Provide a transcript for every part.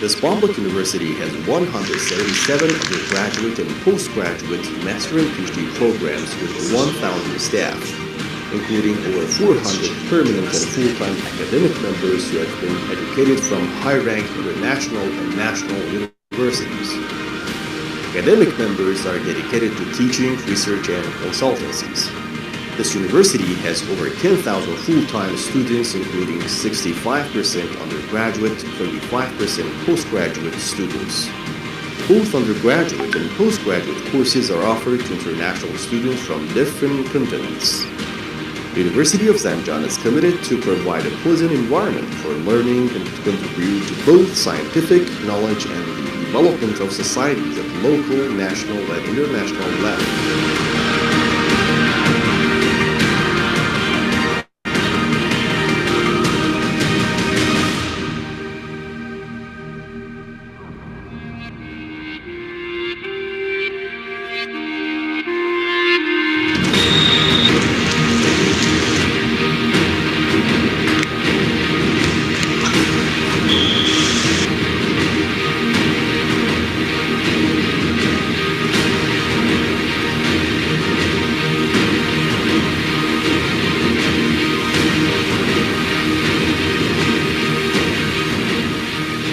This public university has 177 undergraduate and postgraduate master and PhD programs with 1,000 staff, including over 400 permanent and full-time academic members who have been educated from high-ranked international and national universities. Academic members are dedicated to teaching, research, and consultancies. This university has over 10,000 full-time students, including 65% undergraduate, 35% postgraduate students. Both undergraduate and postgraduate courses are offered to international students from different continents. The University of Zanjan is committed to provide a pleasant environment for learning and to contribute to both scientific knowledge and the development of societies at local, national, and international level.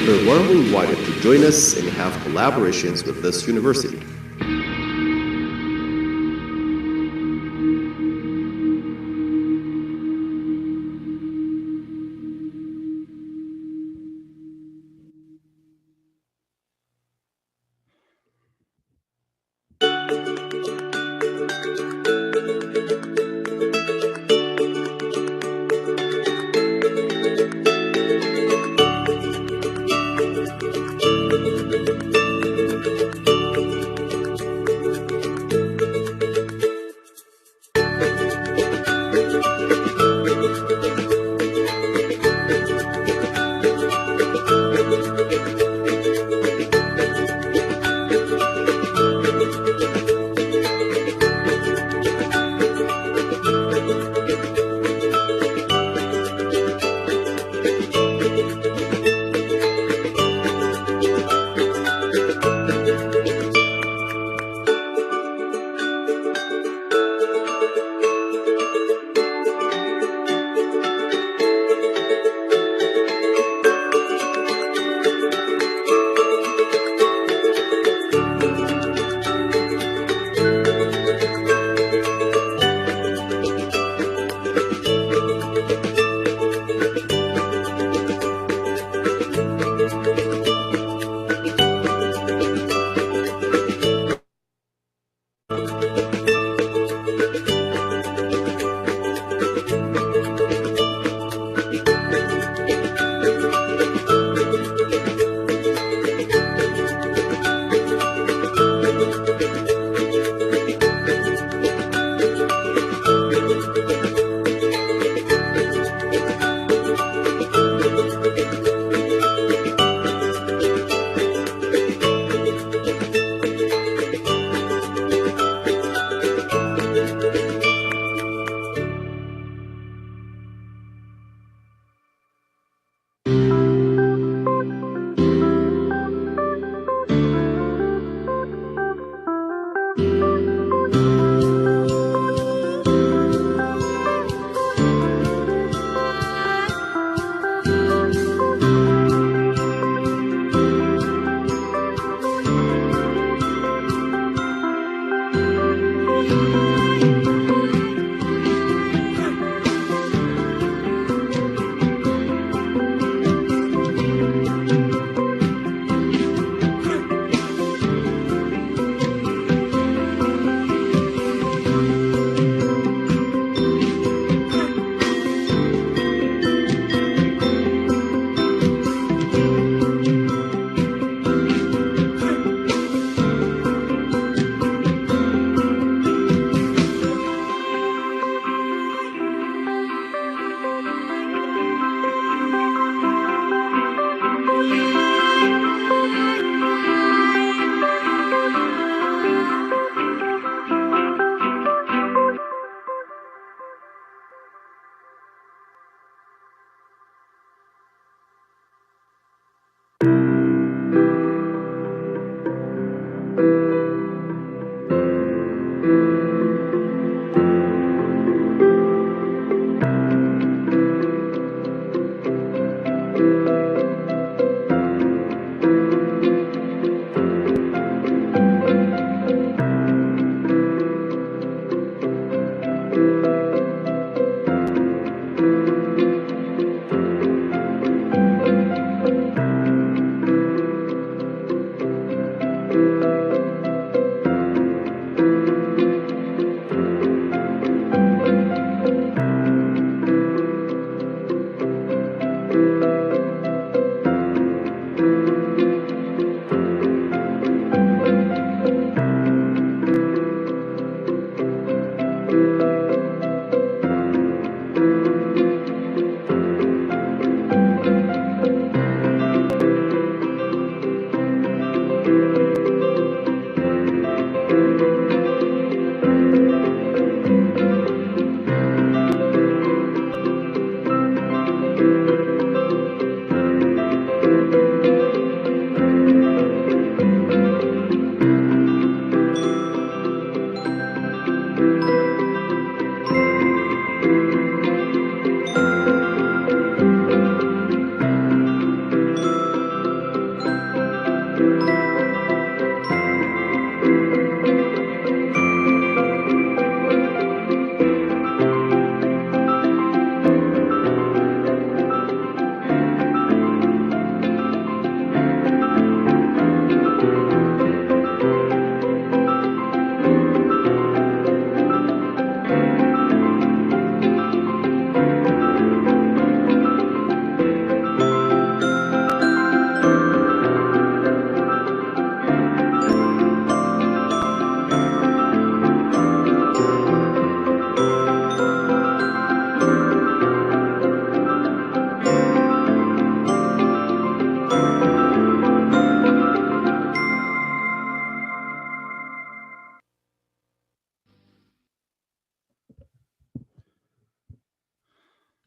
You're warmly invited to join us and have collaborations with this university.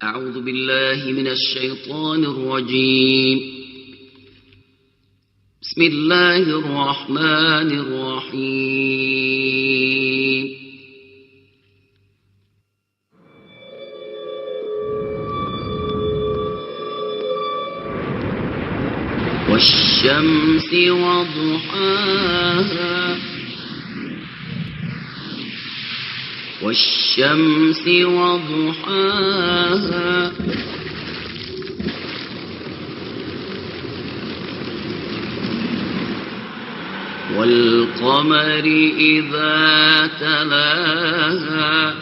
أعوذ بالله من الشيطان الرجيم. بسم الله الرحمن الرحيم. والشمس وضحاها والشمس وضحاها والقمر إذا تلاها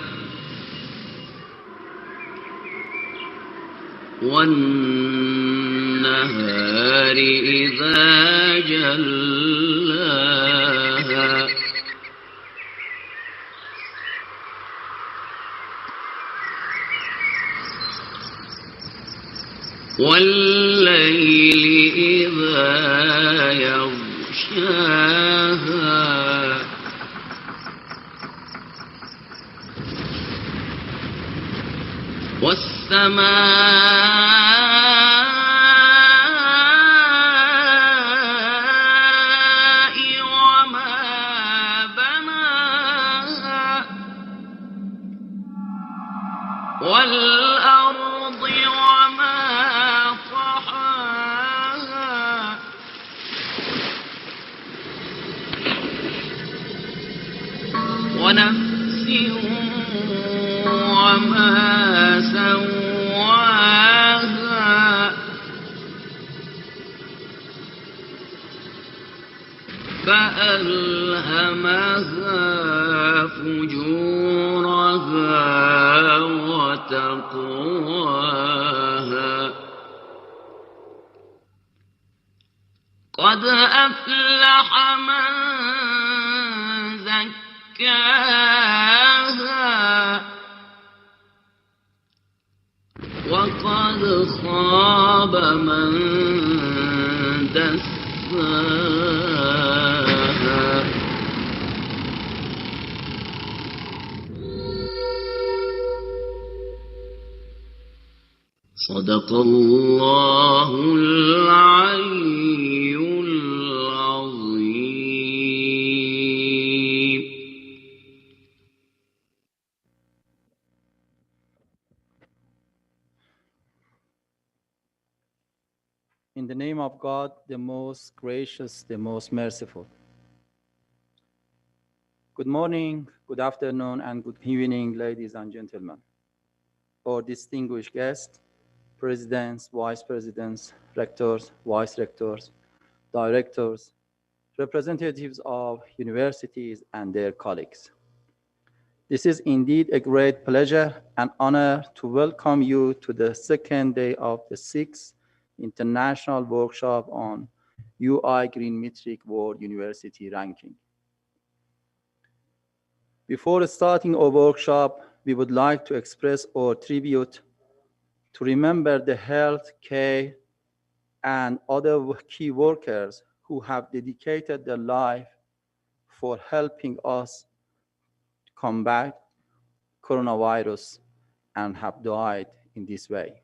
والنهار إذا جلاها والليل إذا يغشاها والسماء وما بناها والأرض وما طحاها ونفس وما سواها فألهمها فجورها وتقواها قد أفلح من زكاها وقد خاب من دساها صدق الله العلي العظيم. In the name of God, the most gracious, the most merciful. Good morning, good afternoon, and good evening, ladies and gentlemen. Our distinguished guests, presidents, vice presidents, rectors, vice rectors, directors, representatives of universities, and their colleagues. This is indeed a great pleasure and honor to welcome you to the second day of the 6th International Workshop on UI Green Metric World University Ranking. Before starting our workshop, we would like to express our tribute to remember the health, care, and other key workers who have dedicated their life for helping us combat coronavirus and have died in this way.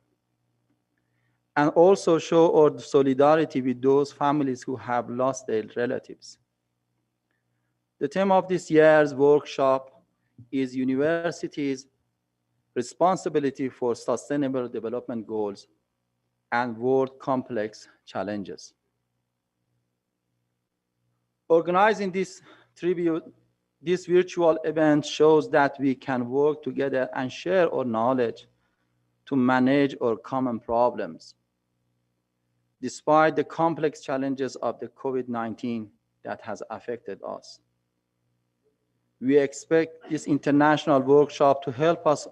And also show our solidarity with those families who have lost their relatives. The theme of this year's workshop is Universities' Responsibility for Sustainable Development Goals and World Complex Challenges. Organizing this virtual event shows that we can work together and share our knowledge to manage our common problems, despite the complex challenges of the COVID-19 that has affected us. We expect this international workshop to help us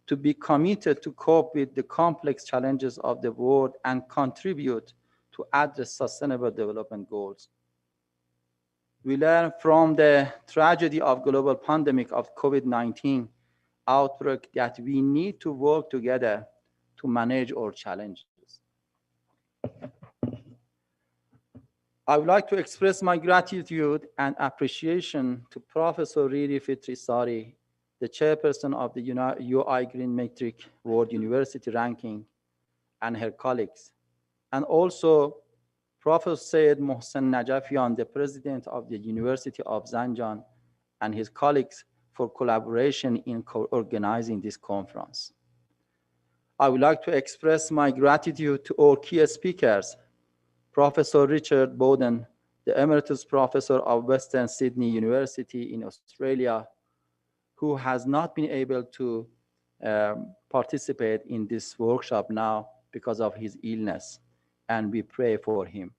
to be committed to cope with the complex challenges of the world and contribute to address sustainable development goals. We learn from the tragedy of global pandemic of COVID-19 outbreak that we need to work together to manage our challenges. I would like to express my gratitude and appreciation to Professor Riri Fitri Sari the chairperson of the UI Green Metric World University Ranking, and her colleagues, and also Professor Syed Mohsen Najafian, the president of the University of Zanjan, and his colleagues for collaboration in organizing this conference. I would like to express my gratitude to all key speakers, Professor Richard Bowden, the Emeritus Professor of Western Sydney University in Australia, who has not been able to participate in this workshop now because of his illness, and we pray for him.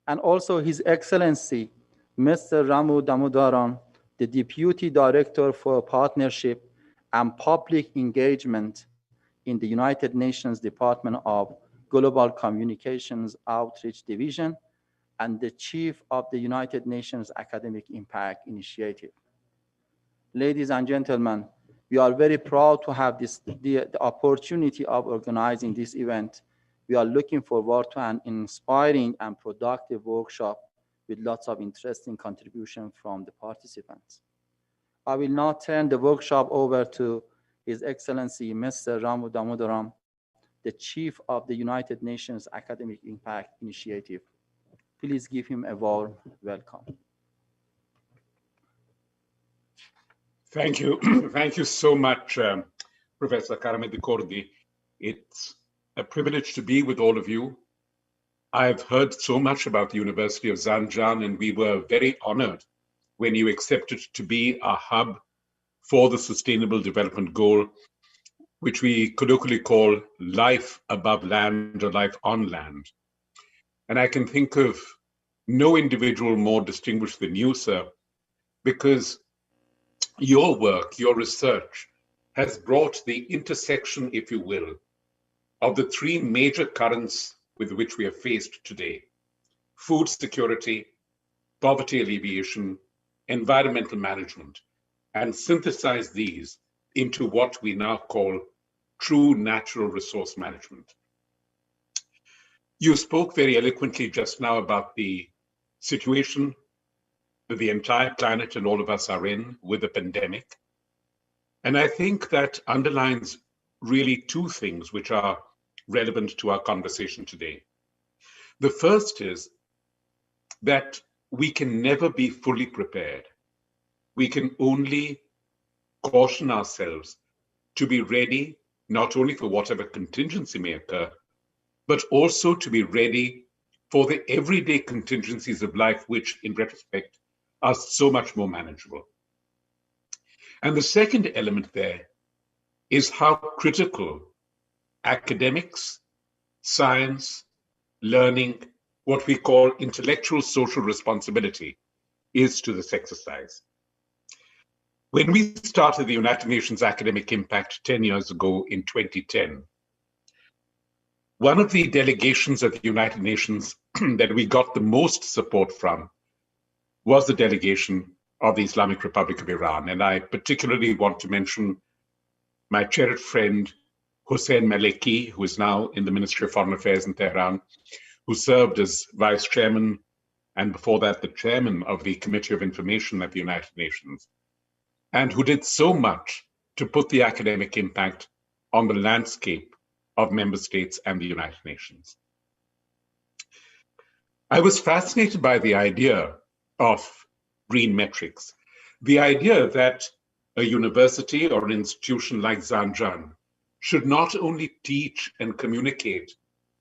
And also His Excellency, Mr. Ramu Damodaran, the Deputy Director for Partnership and Public Engagement in the United Nations Department of Global Communications Outreach Division, and the Chief of the United Nations Academic Impact Initiative. Ladies and gentlemen, we are very proud to have the opportunity of organizing this event. We are looking forward to an inspiring and productive workshop with lots of interesting contribution from the participants. I will now turn the workshop over to His Excellency Mr. Ramu Damodaram, the Chief of the United Nations Academic Impact Initiative. Please give him a warm welcome. Thank you. Thank you so much, Professor Karamedi Kordi. It's a privilege to be with all of you. I've heard so much about the University of Zanjan, and we were very honored when you accepted to be a hub for the Sustainable Development Goal, which we colloquially call life above land or life on land. And I can think of no individual more distinguished than you, sir, because your work, your research has brought the intersection, if you will, of the three major currents with which we are faced today: food security, poverty alleviation, environmental management, and synthesize these into what we now call true natural resource management. You spoke very eloquently just now about the situation that the entire planet and all of us are in with the pandemic. And I think that underlines really two things which are relevant to our conversation today. The first is that we can never be fully prepared. We can only caution ourselves to be ready, not only for whatever contingency may occur, but also to be ready for the everyday contingencies of life, which in retrospect are so much more manageable. And the second element there is how critical academics, science, learning, what we call intellectual social responsibility is to this exercise. When we started the United Nations Academic Impact 10 years ago in 2010, one of the delegations of the United Nations that we got the most support from was the delegation of the Islamic Republic of Iran. And I particularly want to mention my cherished friend, Hussein Maleki, who is now in the Ministry of Foreign Affairs in Tehran, who served as vice chairman, and before that, the chairman of the Committee of Information at the United Nations, and who did so much to put the academic impact on the landscape of member states and the United Nations. I was fascinated by the idea of green metrics, the idea that a university or an institution like Zanjan should not only teach and communicate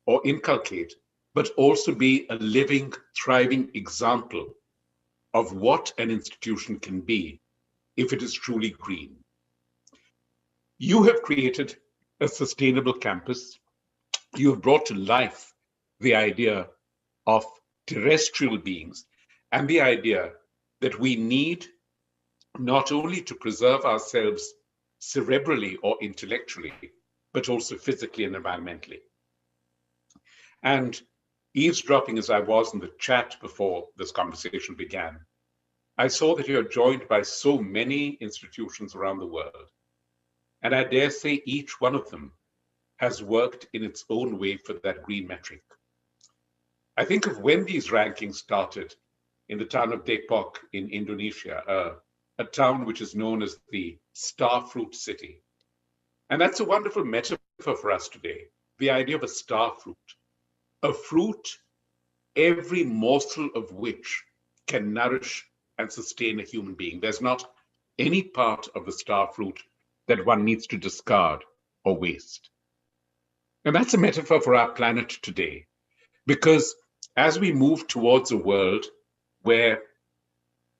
or inculcate, but also be a living, thriving example of what an institution can be if it is truly green. You have created a sustainable campus. You have brought to life the idea of terrestrial beings and the idea that we need not only to preserve ourselves cerebrally or intellectually, but also physically and environmentally. And eavesdropping as I was in the chat before this conversation began, I saw that you're joined by so many institutions around the world. And I dare say each one of them has worked in its own way for that green metric. I think of when these rankings started in the town of Depok in Indonesia, a a town which is known as the Star Fruit City. And that's a wonderful metaphor for us today, the idea of a star fruit, a fruit every morsel of which can nourish and sustain a human being. There's not any part of the star fruit that one needs to discard or waste. And that's a metaphor for our planet today, because as we move towards a world where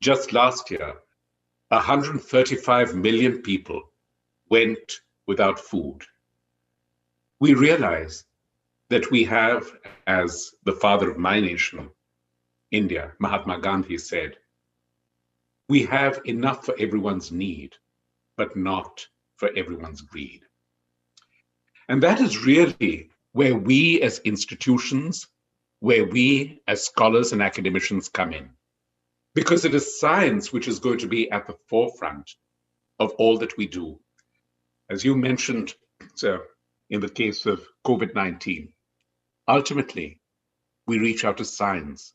just last year, 135 million people went without food, we realize that we have, as the father of my nation, India, Mahatma Gandhi said, we have enough for everyone's need, but not for everyone's greed. And that is really where we as institutions, where we as scholars and academicians come in. Because it is science which is going to be at the forefront of all that we do. As you mentioned, sir, in the case of COVID-19, ultimately, we reach out to science,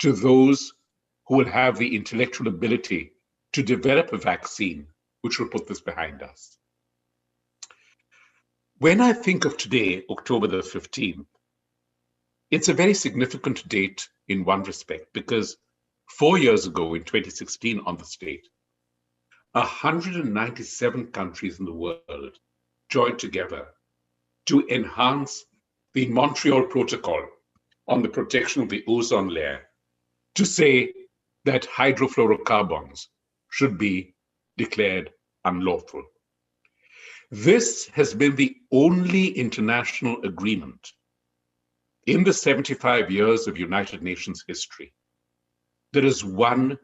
to those who will have the intellectual ability to develop a vaccine which will put this behind us. When I think of today, October the 15th, it's a very significant date in one respect, because 4 years ago, in 2016 on this date, 197 countries in the world joined together to enhance the Montreal Protocol on the protection of the ozone layer, to say that hydrofluorocarbons should be declared unlawful. This has been the only international agreement in the 75 years of United Nations history that has won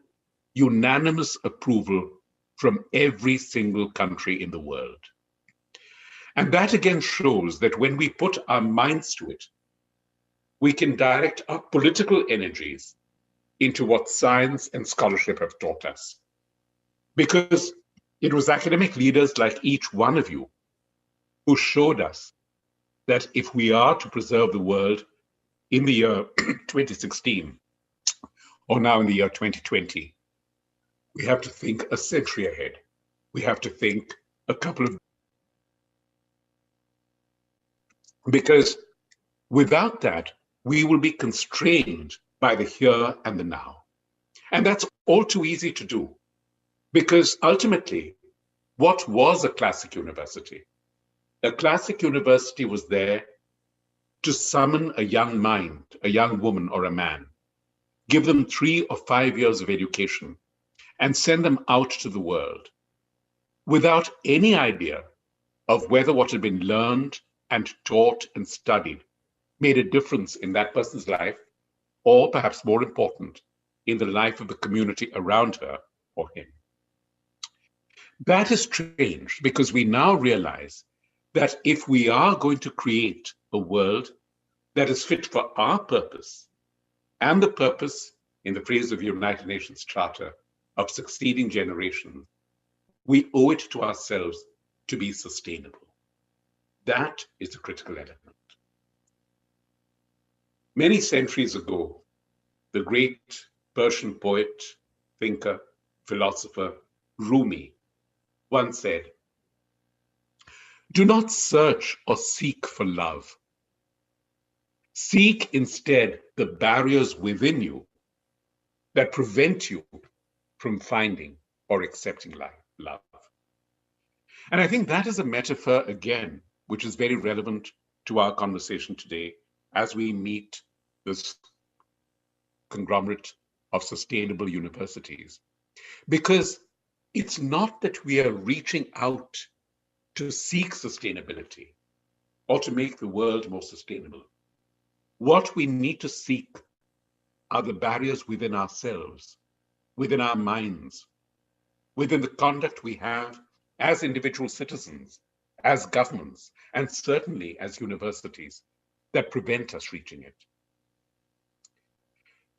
unanimous approval from every single country in the world. And that again shows that when we put our minds to it, we can direct our political energies into what science and scholarship have taught us. Because it was academic leaders like each one of you who showed us that if we are to preserve the world in the year 2016, or now in the year 2020, we have to think a century ahead. We have to think a couple of... Because without that, we will be constrained by the here and the now. And that's all too easy to do. Because ultimately, what was a classic university? A classic university was there to summon a young mind, a young woman or a man, give them 3 or 5 years of education, and send them out to the world without any idea of whether what had been learned and taught and studied made a difference in that person's life, or perhaps more important, in the life of the community around her or him. That has changed because we now realize that if we are going to create a world that is fit for our purpose, and the purpose, in the phrase of the United Nations Charter, of succeeding generations, we owe it to ourselves to be sustainable. That is the critical element. Many centuries ago, the great Persian poet, thinker, philosopher, Rumi, once said, "Do not search or seek for love. Seek instead the barriers within you that prevent you from finding or accepting love." And I think that is a metaphor, again, which is very relevant to our conversation today as we meet this conglomerate of sustainable universities. Because it's not that we are reaching out to seek sustainability or to make the world more sustainable. What we need to seek are the barriers within ourselves, within our minds, within the conduct we have as individual citizens, as governments, and certainly as universities that prevent us reaching it.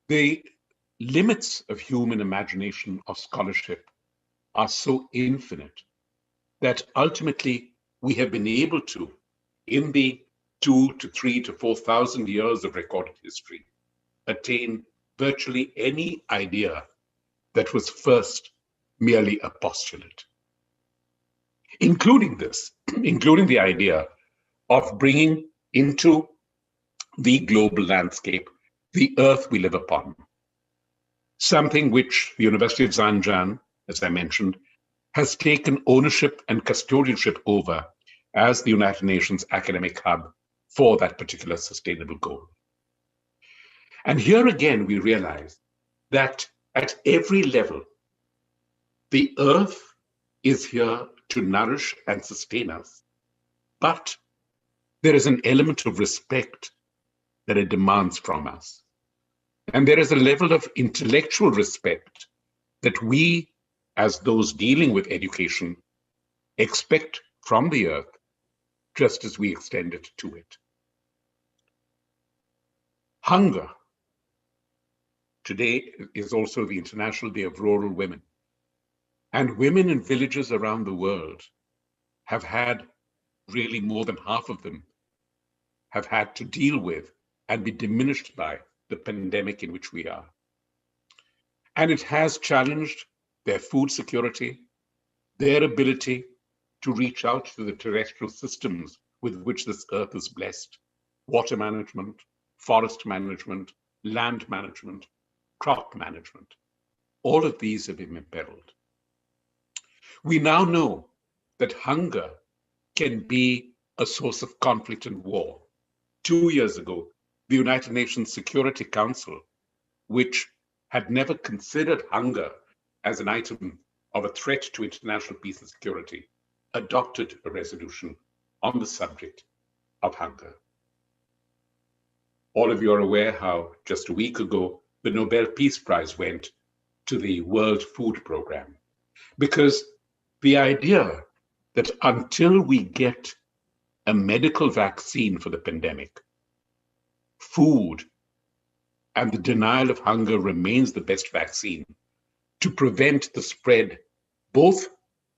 The limits of human imagination or scholarship are so infinite that ultimately we have been able to, in the 2,000 to 3,000 to 4,000 years of recorded history, attain virtually any idea that was first merely a postulate. Including this, including the idea of bringing into the global landscape the earth we live upon, something which the University of Zanjan, as I mentioned, has taken ownership and custodianship over as the United Nations academic hub for that particular sustainable goal. And here again, we realize that at every level, the earth is here to nourish and sustain us, but there is an element of respect that it demands from us. And there is a level of intellectual respect that we, as those dealing with education, expect from the earth, just as we extend it to it. Hunger. Today is also the International Day of Rural Women. And women in villages around the world have had, really more than half of them, have had to deal with and be diminished by the pandemic in which we are. And it has challenged their food security, their ability to reach out to the terrestrial systems with which this earth is blessed: water management, forest management, land management, crop management. All of these have been imperiled. We now know that hunger can be a source of conflict and war. 2 years ago, the United Nations Security Council, which had never considered hunger as an item of a threat to international peace and security, adopted a resolution on the subject of hunger. All of you are aware how just a week ago, the Nobel Peace Prize went to the World Food Programme, because the idea that until we get a medical vaccine for the pandemic, food and the denial of hunger remains the best vaccine to prevent the spread both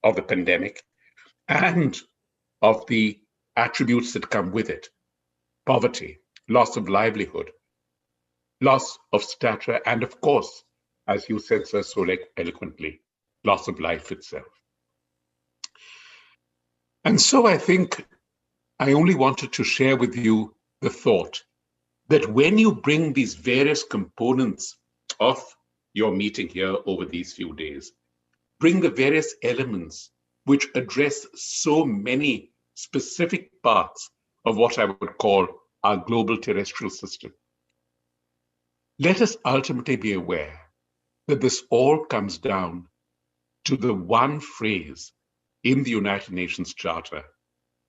of the pandemic and of the attributes that come with it: poverty, loss of livelihood, loss of stature, and of course, as you said so eloquently, loss of life itself. And so I think I only wanted to share with you the thought that when you bring these various components of your meeting here over these few days, bring the various elements which address so many specific parts of what I would call our global terrestrial system, let us ultimately be aware that this all comes down to the one phrase in the United Nations Charter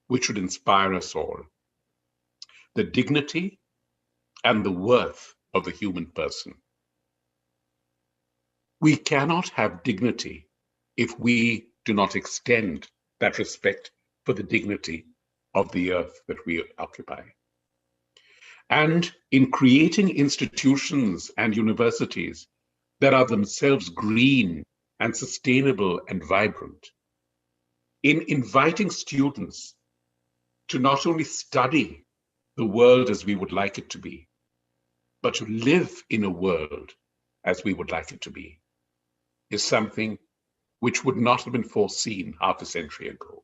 which should inspire us all: the dignity and the worth of the human person. We cannot have dignity if we do not extend that respect for the dignity of the earth that we occupy. And in creating institutions and universities that are themselves green and sustainable and vibrant, in inviting students to not only study the world as we would like it to be, but to live in a world as we would like it to be, is something which would not have been foreseen half a century ago.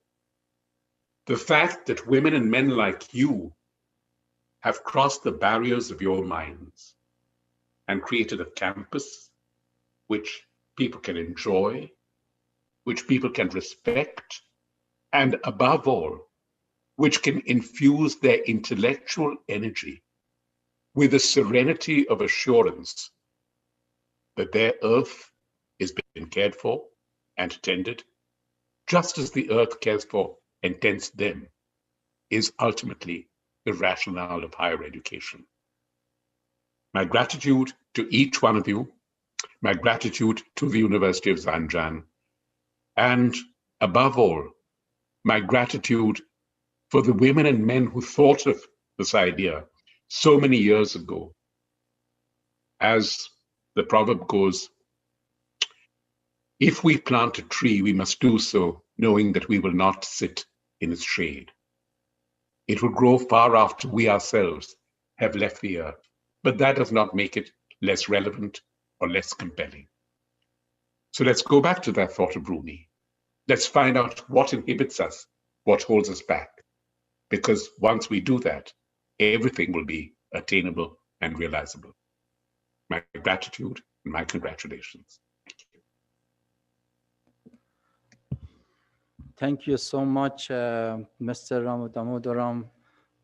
The fact that women and men like you have crossed the barriers of your minds and created a campus which people can enjoy, which people can respect, and above all, which can infuse their intellectual energy with the serenity of assurance that their earth is being cared for and tended, just as the earth cares for and tends them, is ultimately the rationale of higher education. My gratitude to each one of you, my gratitude to the University of Zanjan, and above all, my gratitude for the women and men who thought of this idea so many years ago. As the proverb goes, if we plant a tree, we must do so knowing that we will not sit in its shade. It will grow far after we ourselves have left the earth, but that does not make it less relevant or less compelling. So let's go back to that thought of Rumi. Let's find out what inhibits us, what holds us back. Because once we do that, everything will be attainable and realizable. My gratitude and my congratulations. Thank you so much, Mr. Damodaram,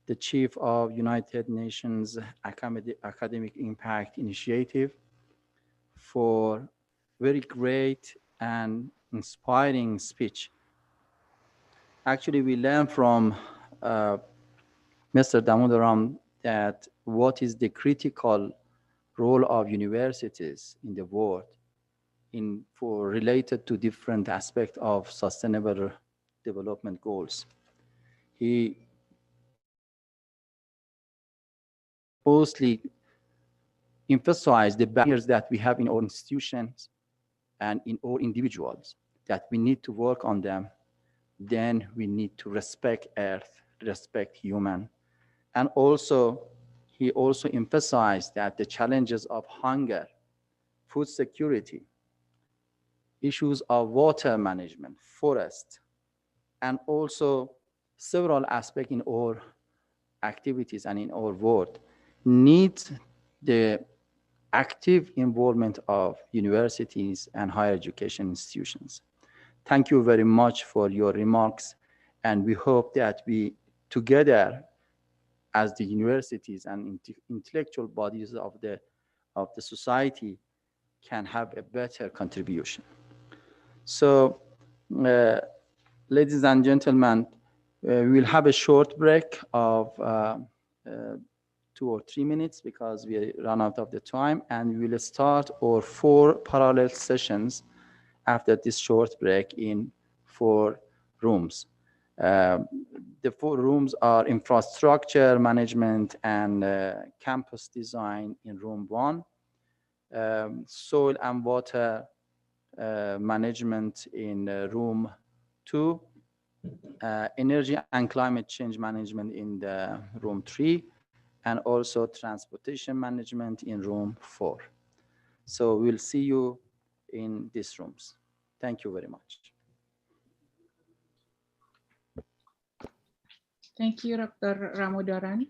the Chief of United Nations Academic Impact Initiative, for very great and inspiring speech. Actually, we learned from Mr. Damodaram that what is the critical role of universities in the world for related to different aspects of sustainable development goals. He mostly emphasized the barriers that we have in our institutions and in our individuals, that we need to work on them. Then we need to respect Earth, respect human. And also, he also emphasized that the challenges of hunger, food security, issues of water management, forest, and also several aspects in our activities and in our world need the active involvement of universities and higher education institutions. Thank you very much for your remarks, and we hope that we together as the universities and intellectual bodies of the society can have a better contribution. So, ladies and gentlemen, we will have a short break of 2 or 3 minutes because we run out of the time, and we will start our 4 parallel sessions after this short break in 4 rooms. The 4 rooms are infrastructure management and campus design in room 1, soil and water management in room 2, energy and climate change management in the room 3, and also transportation management in room 4. So we'll see you in these rooms. Thank you very much. Thank you, Dr. Ramodaran.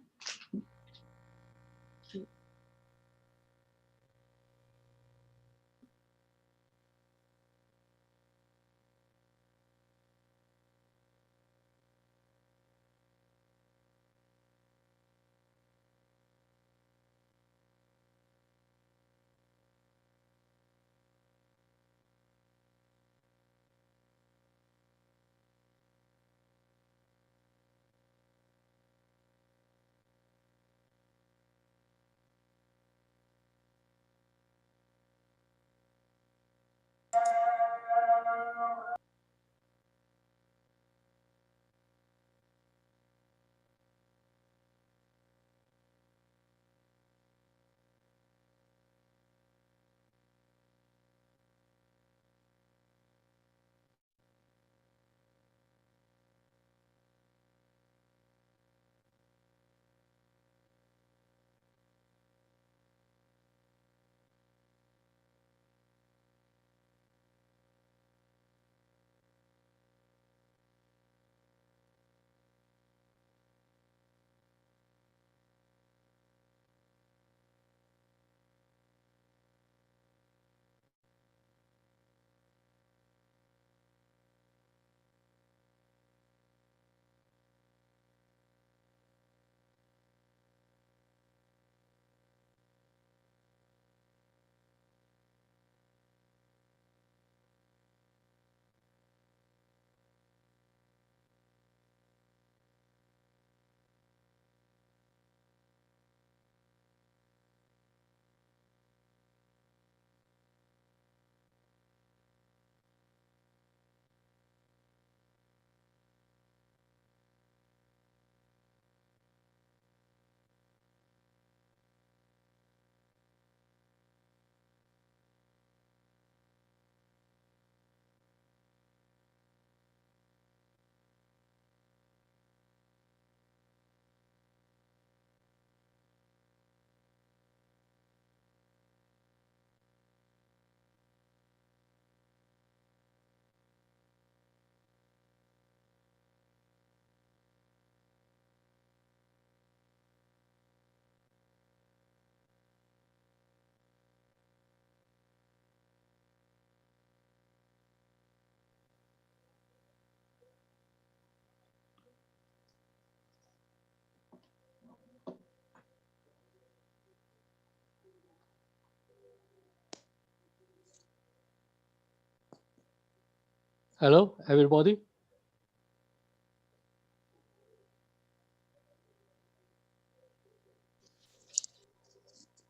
Hello, everybody.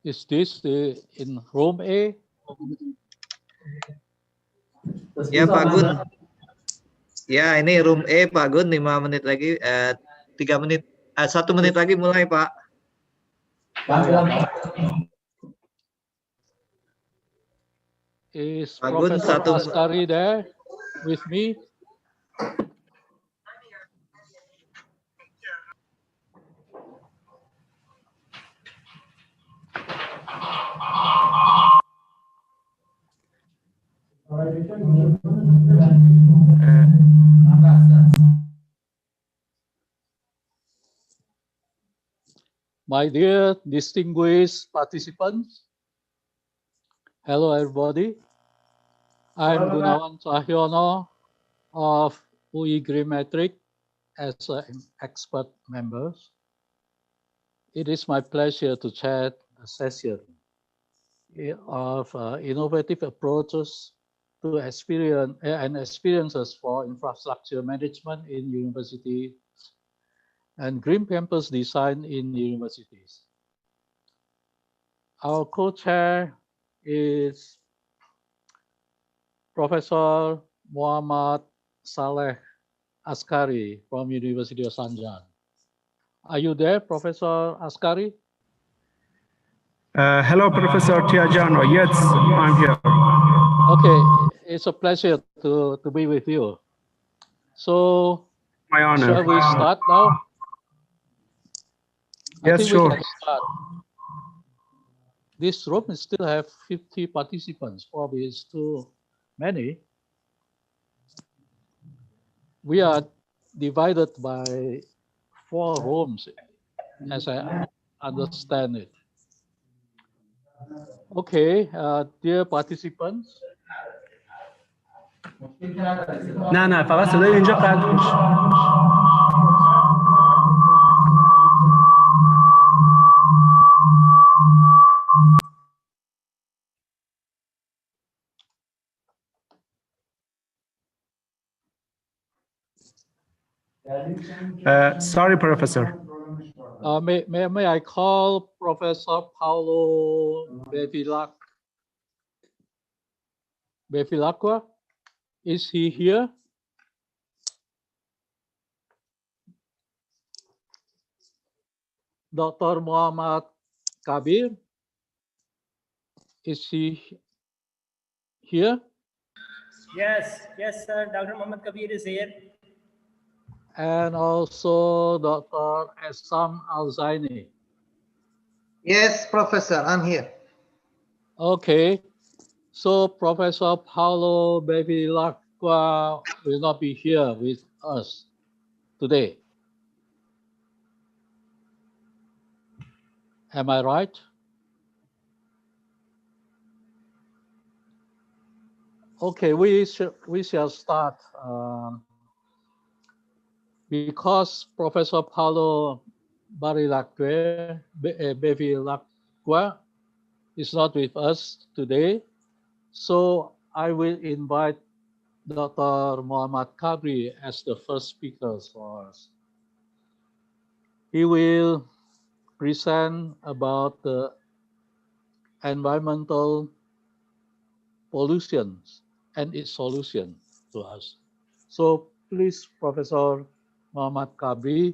Is this in room A? Ya Pak Gun. Ya ini room E Pak Gun, 5 menit lagi, 3 menit, 1 menit lagi mulai Pak. Is Pak Gun, Professor satu. Askari there with me? My dear distinguished participants, hello everybody. I'm Gunawan Cahyono of UI Grimetric as an expert member. It is my pleasure to chair a session of innovative approaches to experiences for infrastructure management in universities and green campus design in universities. Our co-chair is Professor Muhammad Saleh Askari from University of Sanjan. Are you there, Professor Askari? Hello, Professor Tiajano. Yes, I'm here. Okay, it's a pleasure to be with you. So, My honor. shall we start now? I Yes, think sure. we can start. This room still have 50 participants, probably it's too many. We are divided by 4 rooms, as I understand it. Okay, dear participants. نه فقط صدای اینجا قطع میشه. Sorry, Professor. May I call Professor Paulo Bevilacqua? Is he here? Dr. Muhammad Kabir, is he here? Yes, sir. Dr. Muhammad Kabir is here. And also Dr. Essam Al-Zaini. Yes, Professor, I'm here. Okay, so Professor Paulo Bevilacqua will not be here with us today. Am I right? Okay, we shall start. Because Professor Paulo Bevilacqua is not with us today, so I will invite Dr. Muhammad Kabri as the first speaker for us. He will present about the environmental pollution and its solution to us. So please, Professor Muhammad Kabri,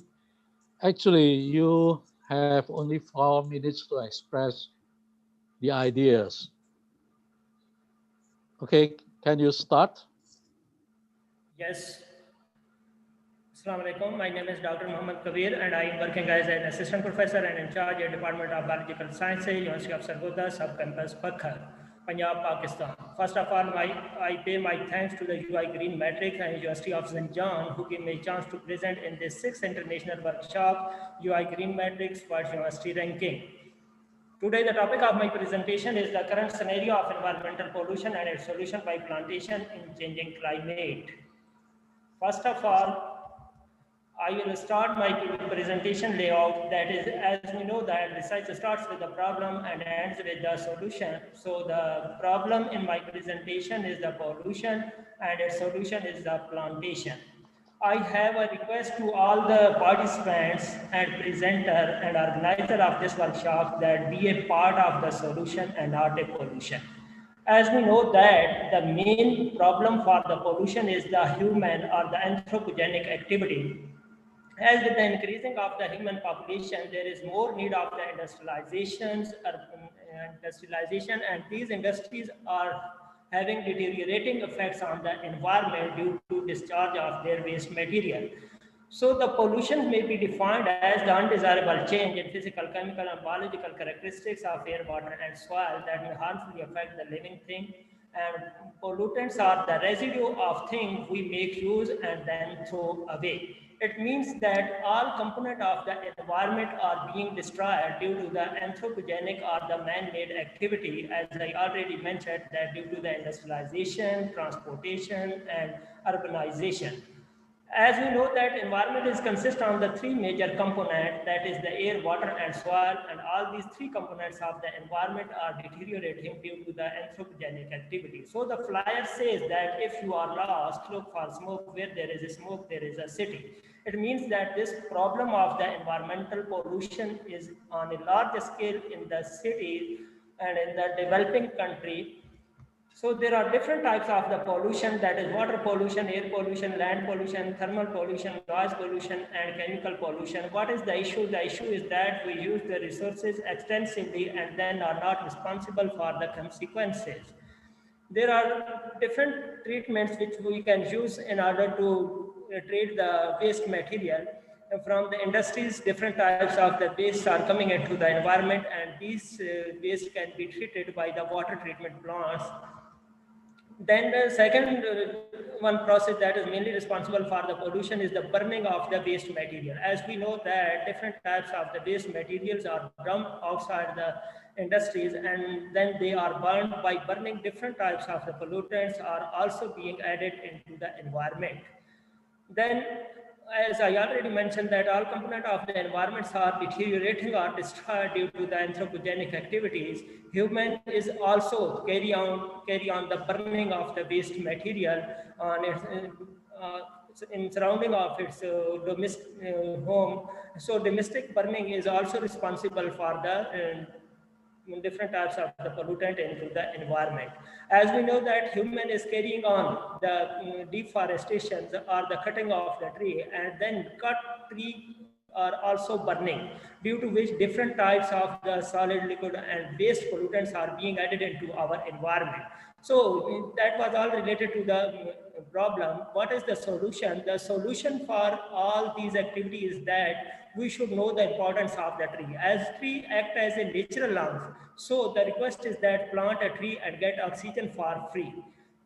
actually you have only 4 minutes to express the ideas. Okay, can you start? Yes. Assalamu alaikum. My name is Dr. Muhammad Kabir and I am working as an assistant professor and in charge at Department of Biological Sciences, University of Sargodha, Sub-Campus Pakhar, Punjab, Pakistan. First of all, I pay my thanks to the UI Green Matrix and University of Zanjan who gave me a chance to present in this 6th international workshop, UI Green Matrix World University Ranking. Today, the topic of my presentation is the current scenario of environmental pollution and its solution by plantation in changing climate. First of all, I will start my presentation layout. That is, as we know that research starts with the problem and ends with the solution. So the problem in my presentation is the pollution and its solution is the plantation. I have a request to all the participants and presenter and organizer of this workshop that be a part of the solution and not a pollution. As we know that the main problem for the pollution is the human or the anthropogenic activity. As with the increasing of the human population, there is more need of the industrialization, and these industries are having deteriorating effects on the environment due to discharge of their waste material. So the pollution may be defined as the undesirable change in physical, chemical, and biological characteristics of air, water, and soil that may harmfully affect the living thing. And pollutants are the residue of things we make use and then throw away. It means that all components of the environment are being destroyed due to the anthropogenic or the man-made activity, as I already mentioned, that due to the industrialization, transportation, and urbanization. As we know that environment is consist of the three major components, that is the air, water, and soil, and all these three components of the environment are deteriorating due to the anthropogenic activity. So the flyer says that if you are lost, look for smoke. Where there is a smoke, there is a city. It means that this problem of the environmental pollution is on a large scale in the city and in the developing country. So there are different types of the pollution, that is water pollution, air pollution, land pollution, thermal pollution, noise pollution, and chemical pollution. What is the issue? The issue is that we use the resources extensively and then are not responsible for the consequences. There are different treatments which we can use in order to treat the waste material. From the industries, different types of the waste are coming into the environment, and these waste can be treated by the water treatment plants. Then the second one process that is mainly responsible for the pollution is the burning of the waste material. As we know that different types of the waste materials are dumped outside the industries, and then they are burned. By burning, different types of the pollutants are also being added into the environment. Then, as I already mentioned, that all components of the environments are deteriorating or destroyed due to the anthropogenic activities. Human is also carry on the burning of the waste material on its in surrounding of its domestic home. So domestic burning is also responsible for the different types of the pollutant into the environment. As we know that human is carrying on the deforestation or the cutting of the tree, and then cut tree are also burning, due to which different types of the solid, liquid, and waste pollutants are being added into our environment. So that was all related to the problem. What is the solution? The solution for all these activities is that we should know the importance of the tree. As tree act as a natural lungs, so the request is that plant a tree and get oxygen for free.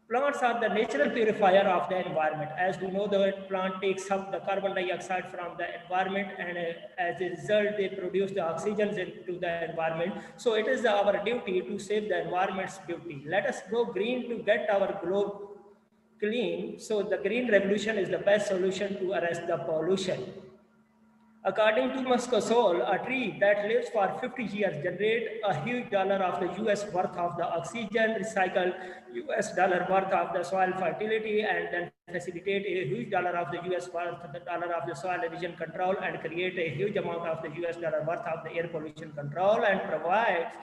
Plants are the natural purifier of the environment. As we know, the plant takes up the carbon dioxide from the environment, and as a result, they produce the oxygen into the environment. So it is our duty to save the environment's beauty. Let us grow green to get our globe clean. So the green revolution is the best solution to arrest the pollution. According to Muscosol, a tree that lives for 50 years generates a huge dollar of the US worth of the oxygen, recycle US dollar worth of the soil fertility, and then facilitate a huge dollar of the US worth of the dollar of the soil erosion control, and create a huge amount of the US dollar worth of the air pollution control, and provides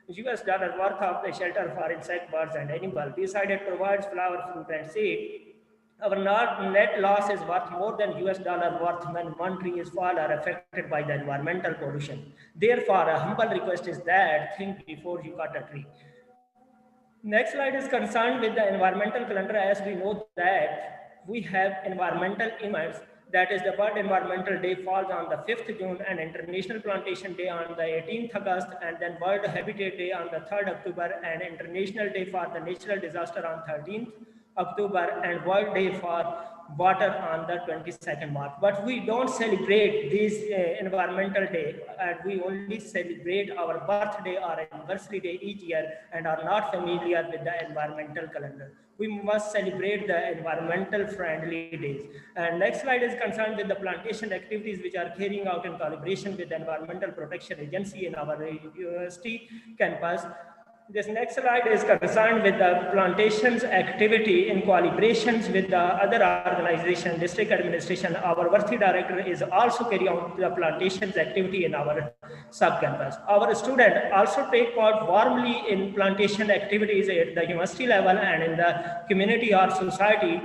US dollar worth of the shelter for insect, birds, and animals. Besides, it provides flower, fruit, and seed. Our net loss is worth more than US dollar worth when one tree is fall or affected by the environmental pollution. Therefore, a humble request is that think before you cut a tree. Next slide is concerned with the environmental calendar. As we know that we have environmental events, that is the World Environmental Day falls on the 5th June, and International Plantation Day on the 18th August, and then World Habitat Day on the 3rd October, and International Day for the Natural Disaster on 13th October, and World Day for water on the 22nd March. But we don't celebrate this environmental day, and we only celebrate our birthday or anniversary day each year and are not familiar with the environmental calendar. We must celebrate the environmental friendly days. And next slide is concerned with the plantation activities which are carrying out in collaboration with the Environmental Protection Agency in our university campus. This next slide is concerned with the plantations activity in collaborations with the other organization, district administration. Our worthy director is also carrying out the plantations activity in our sub-campus. Our students also take part warmly in plantation activities at the university level and in the community or society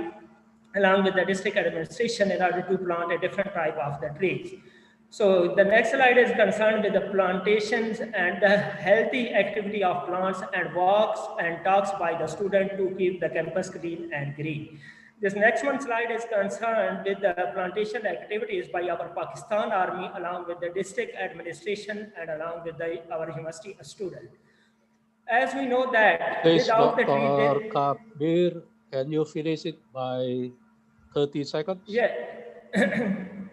along with the district administration in order to plant a different type of the trees. So the next slide is concerned with the plantations and the healthy activity of plants and walks and talks by the student to keep the campus clean and green. This next one slide is concerned with the plantation activities by our Pakistan Army along with the district administration and along with our university student. As we know that Please, without the Dr. tree, Kabir, can you finish it by 30 seconds? yeah.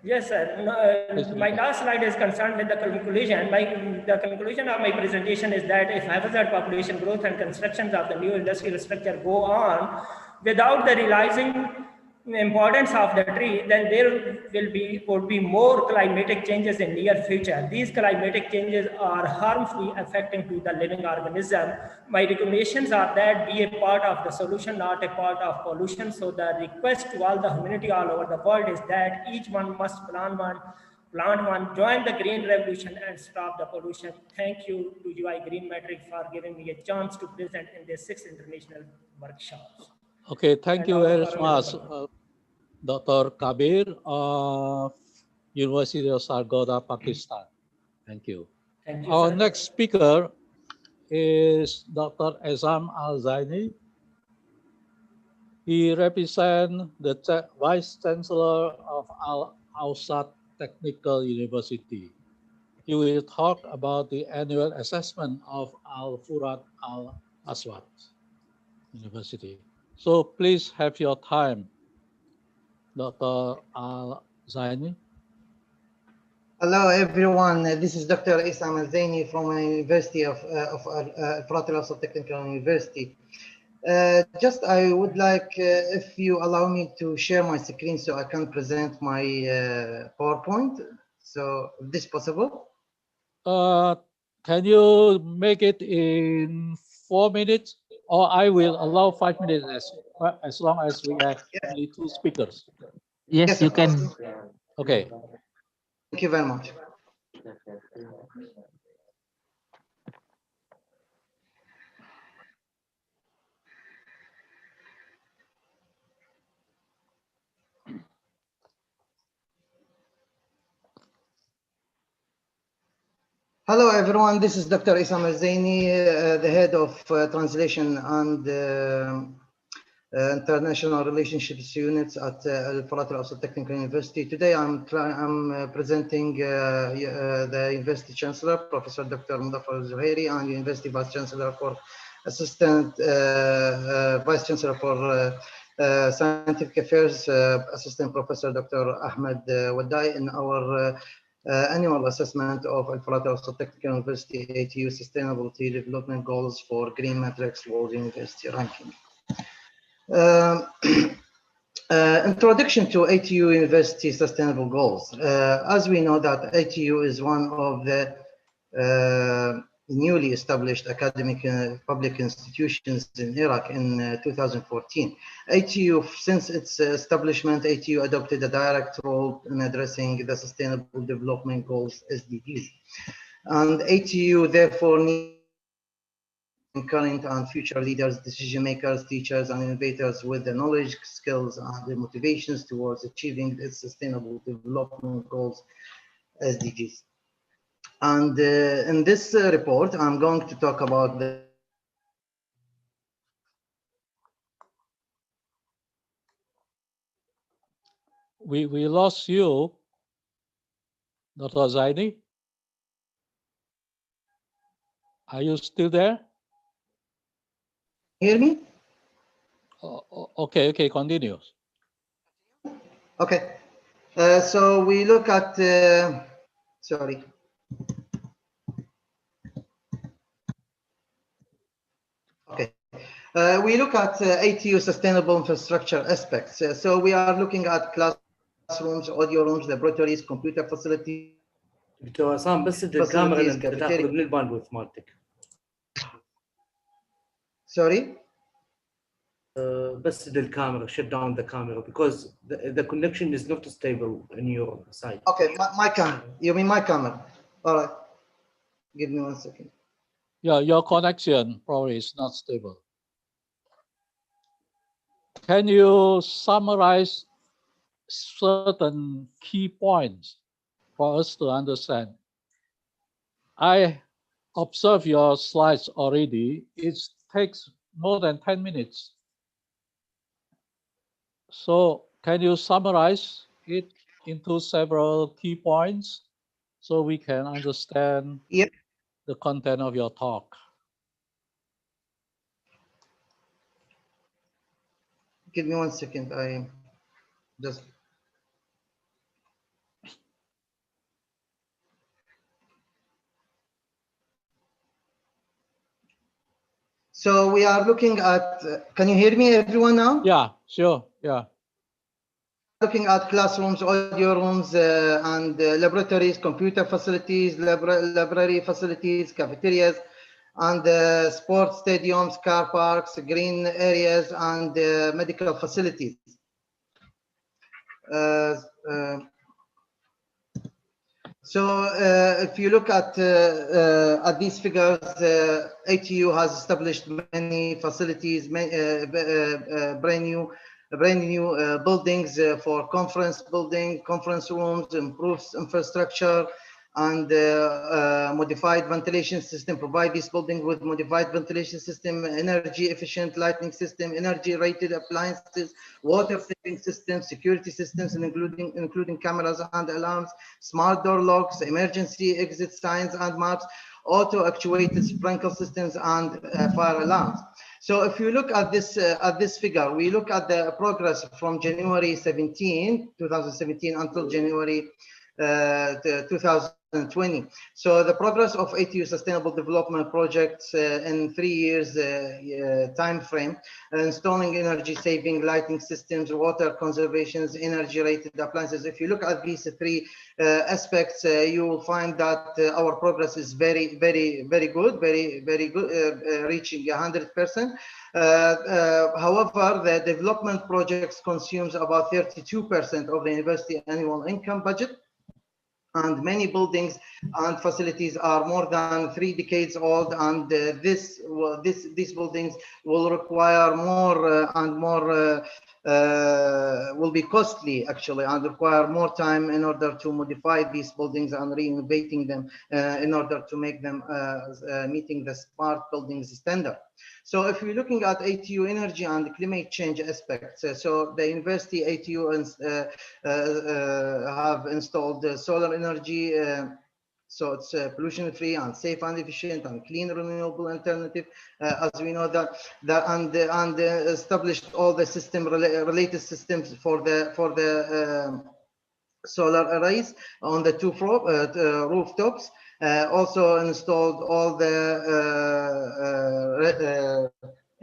Yes, sir. No, my last slide is concerned with the conclusion. The conclusion of my presentation is that if haphazard population growth and constructions of the new industrial structure go on without the realizing the importance of the tree, then there would be more climatic changes in near future. These climatic changes are harmfully affecting to the living organism. My recommendations are that be a part of the solution, not a part of pollution. So the request to all the humanity all over the world is that each one must plant one, join the green revolution and stop the pollution. Thank you to UI Green Metric for giving me a chance to present in this 6th international workshops. Okay, thank you very much, Dr. Kabir of University of Sargodha, Pakistan. Thank you. Thank you, Our sir. next speaker is Dr. Ezam Al-Zaini. He represents the Vice Chancellor of Al-Awsat Technical University. He will talk about the annual assessment of Al-Furat Al-Aswad University. So please have your time, Dr. Al-Zaini. Hello, everyone. This is Dr. Isam Al-Zaini from the University of Al-Furat Technical University. Just I would like, if you allow me to share my screen so I can present my PowerPoint. So, is this possible? Can you make it in 4 minutes? Or I will allow 5 minutes as long as we have only 2 speakers. Yes, you can. Okay. Thank you very much. Hello, everyone. This is Dr. Isam Al-Zaini, the head of translation and international relationships units at Al-Furat Technical University. Today, I'm presenting the University Chancellor, Professor Dr. Mudaffar Zuhairi, and University Vice Chancellor for Assistant Vice Chancellor for Scientific Affairs, Assistant Professor Dr. Ahmed Wadai, in our annual assessment of Al-Furat Technical University ATU Sustainability Development Goals for Green Matrix World University Ranking. Introduction to ATU University Sustainable Goals. As we know that ATU is one of the newly established academic public institutions in Iraq in 2014. ATU, since its establishment, ATU adopted a direct role in addressing the Sustainable Development Goals, SDGs. And ATU therefore needs current and future leaders, decision makers, teachers, and innovators with the knowledge, skills, and the motivations towards achieving its Sustainable Development Goals, SDGs. And in this report, I'm going to talk about the We lost you, Dr. Zaini. Are you still there? Hear me? Okay, continue. Okay. So we look at, sorry. Okay. We look at ATU sustainable infrastructure aspects. So we are looking at classrooms, audio rooms, laboratories, computer facilities. دكتور عصام بس الكاميرا facilities, اللي انت تاخذ من الباندويث مالتك. Sorry? بس الكاميرا, shut down the camera because the connection is not stable in your side. Okay, my camera. You mean my camera? All right. Give me 1 second. Yeah, your connection probably is not stable. Can you summarize certain key points for us to understand? I observed your slides already. It takes more than 10 minutes. So can you summarize it into several key points so we can understand the content of your talk? Give me 1 second. I just. So we are looking at, can you hear me, everyone now? Yeah, sure, yeah. Looking at classrooms, audio rooms, and laboratories, computer facilities, library facilities, cafeterias, and sports stadiums, car parks, green areas, and medical facilities. So if you look at these figures, ATU has established many facilities, brand new buildings for conference building, conference rooms, improves infrastructure, and modified ventilation system. Provide this building with modified ventilation system, energy efficient lighting system, energy rated appliances, water saving systems, security systems, and including cameras and alarms, smart door locks, emergency exit signs and maps, auto actuated sprinkler systems, and fire alarms. So if you look at this figure, we look at the progress from January 2017 until January 2020. So the progress of ATU Sustainable Development Projects in 3 years time frame, installing energy saving lighting systems, water conservations, energy rated appliances. If you look at these three aspects, you will find that our progress is very good, very good, reaching 100%. However, the development projects consumes about 32% of the university annual income budget, and many buildings and facilities are more than 3 decades old, and these buildings will require more and more, will be costly actually, and require more time in order to modify these buildings and renovating them in order to make them meeting the smart buildings standard. So if we're looking at ATU energy and climate change aspects, so the university ATU have installed solar energy, so it's pollution free and safe and efficient and clean renewable alternative, as we know that and established all the related systems for the solar arrays on the two rooftops. Also installed all the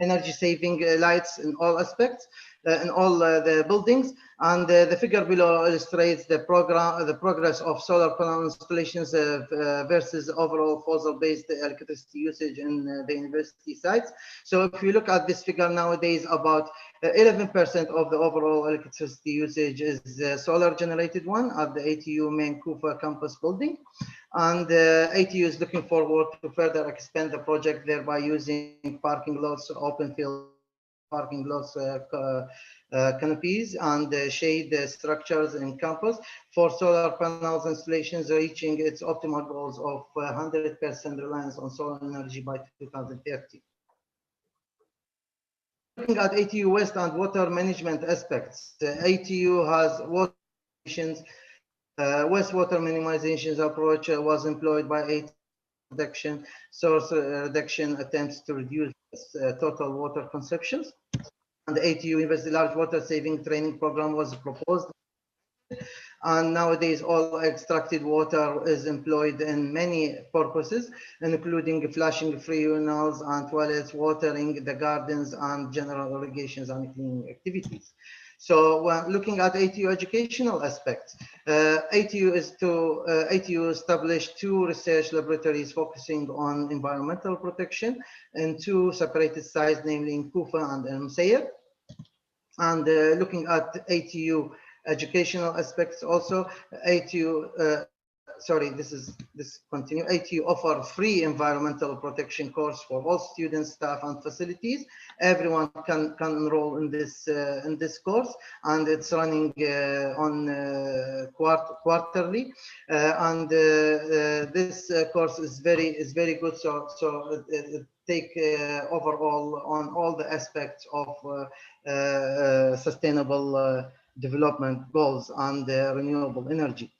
energy saving lights in all aspects, in all the buildings. And the figure below illustrates the progress of solar panel installations versus overall fossil-based electricity usage in the university sites. So if you look at this figure nowadays, about 11% of the overall electricity usage is solar generated one at the ATU main Kufa campus building. And ATU is looking forward to further expand the project, thereby using parking lots, open field parking lots, canopies, and shade structures in campus for solar panels installations, reaching its optimal goals of 100% reliance on solar energy by 2030. Looking at ATU waste and water management aspects, ATU has water wastewater minimization approach was employed by ATU reduction, source reduction attempts to reduce total water consumptions. And the ATU University Large Water Saving Training Program was proposed And nowadays, all extracted water is employed in many purposes, including flushing free urinals and toilets, watering the gardens, and general irrigations and cleaning activities. So when looking at ATU educational aspects, ATU established 2 research laboratories focusing on environmental protection in 2 separated sites, namely in Kufa and El Musayr. And looking at ATU educational aspects also, ATU, ATU offer free environmental protection course for all students, staff, and facilities. Everyone can enroll in this course, and it's running on quarterly. This course is very good. So it take overall on all the aspects of sustainable development goals and renewable energy.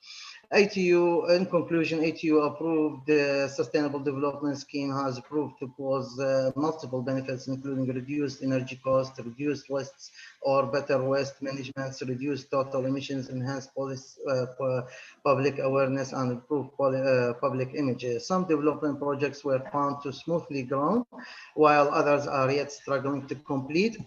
ATU, in conclusion, ATU approved the Sustainable Development Scheme has proved to cause multiple benefits, including reduced energy costs, reduced wastes or better waste management, reduced total emissions, enhanced police, public awareness, and improved public image. Some development projects were found to smoothly grow, while others are yet struggling to complete.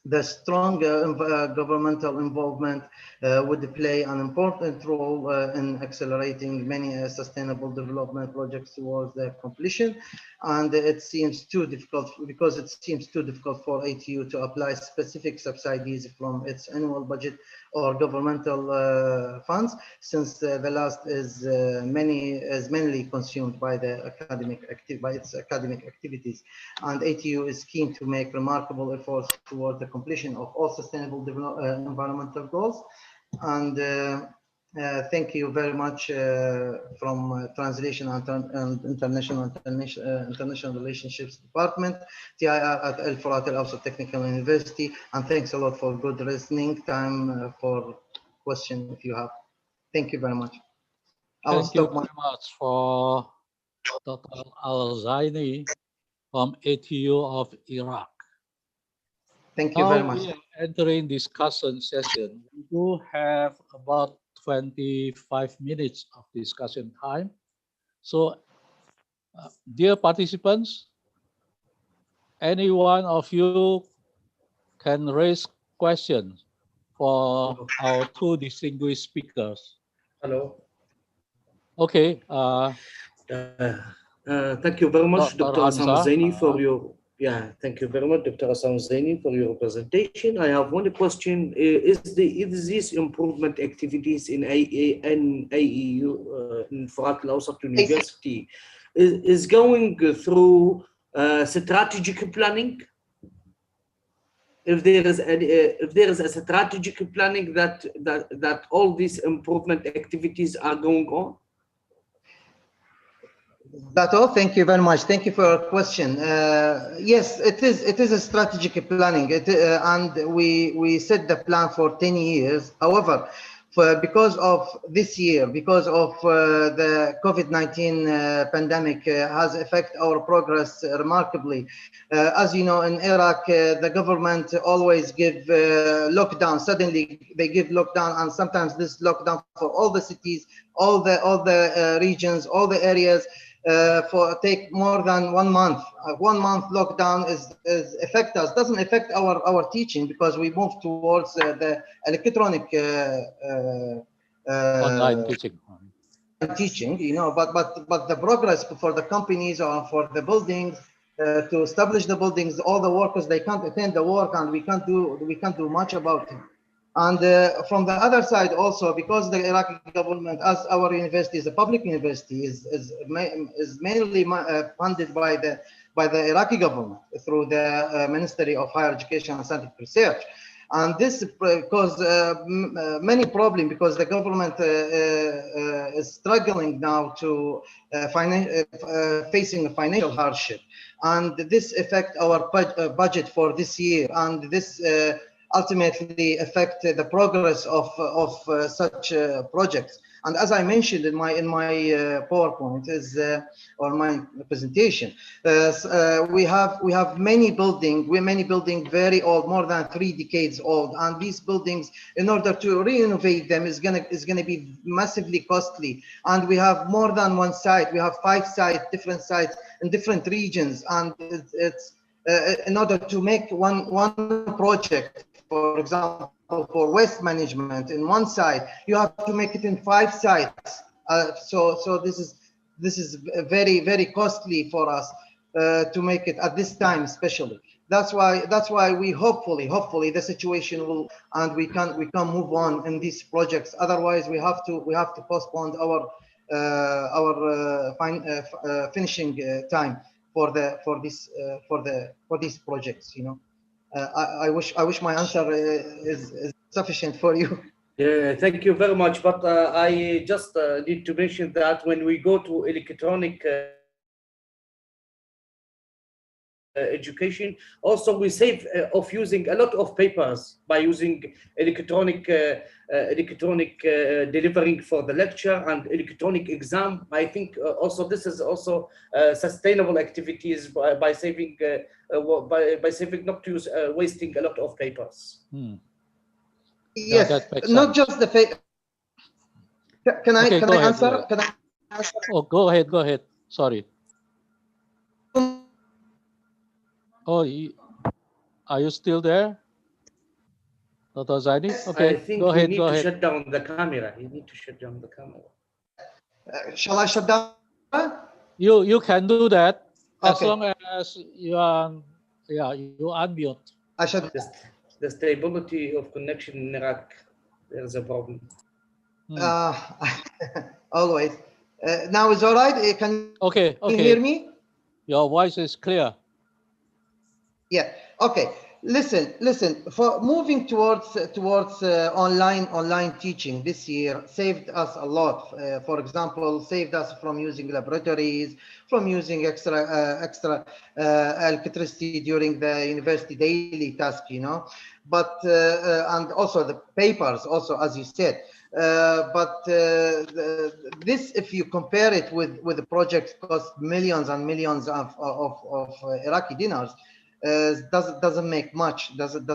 The strong governmental involvement would play an important role in accelerating many sustainable development projects towards their completion. And it seems too difficult for ATU to apply specific subsidies from its annual budget or governmental funds, since the last is mainly consumed by its academic activities. And ATU is keen to make remarkable efforts towards the completion of all sustainable environmental goals. And thank you very much from Translation and International Relationships Department, TIR at Al Furat Al Awsat Technical University. And thanks a lot for good listening time for question if you have. Thank you very much. Thank you very much for Dr. Al-Zaini from ATU of Iraq. Thank you very much. Now we are entering discussion session. We do have about 25 minutes of discussion time. So, dear participants, any one of you can raise questions for our 2 distinguished speakers. Hello. Okay. Thank you very much, Dr. Assam Hamza. Zaini, for your thank you very much, Dr. Assam Zaini, for your presentation. I have one question: is these improvement activities in AEU in Furat Al Awsat University is going through strategic planning? If there is a strategic planning that all these improvement activities are going on? That's all. Thank you very much. Thank you for your question. Yes, it is a strategic planning, and we set the plan for 10 years. However, because of this year, because of the COVID-19 pandemic has affected our progress remarkably. As you know, in Iraq, the government always give lockdown. Suddenly they give lockdown, and sometimes this lockdown for all the cities, all the regions, all the areas. For take more than 1 month. 1 month lockdown affect us. Doesn't affect our teaching because we move towards the electronic online teaching. You know, but the progress for the companies or for the buildings to establish the buildings, all the workers they can't attend the work, and we can't do much about it. And from the other side also, because the Iraqi government, as our university is a public university, is mainly funded by the Iraqi government through the Ministry of Higher Education and Scientific Research. And this caused many problems because the government is struggling now to facing a financial hardship. And this affects our budget for this year. And this ultimately affect the progress of such projects. And as I mentioned in my PowerPoint or my presentation, we have many buildings very old, more than 3 decades old, and these buildings, in order to renovate them, is gonna be massively costly. And we have more than one site. We have 5 sites, different sites in different regions, and it's in order to make one project, for example, for waste management in one site, you have to make it in 5 sites. So this is very costly for us to make it at this time, especially. That's why we hopefully the situation will, and we can move on in these projects. Otherwise, we have to postpone our finishing time for these projects. You know, I wish my answer is sufficient for you. Yeah, thank you very much. But I just need to mention that when we go to electronic education, also we save of using a lot of papers by using electronic delivering for the lecture and electronic exam. I think also this is also sustainable activities by saving by saving, not to use wasting a lot of papers. Yes, not just the paper. Can I answer? Can I answer? Oh, go ahead. Sorry. Oh, are you still there, Dr. Zaini? Okay, I think go ahead. you need to shut down the camera. You need to shut down the camera. Shall I shut down? You can do that as Okay. long as you are, you unmute. I should. The stability of connection in Iraq, there's a problem. Always. Now it's all right. Can you hear me? Your voice is clear. Yeah. Okay. Listen. For moving towards online teaching this year saved us a lot. For example, saved us from using laboratories, from using extra electricity during the university daily task. You know, but and also the papers, also as you said. This, if you compare it with the project cost millions and millions of Iraqi dinars, doesn't make much. Doesn't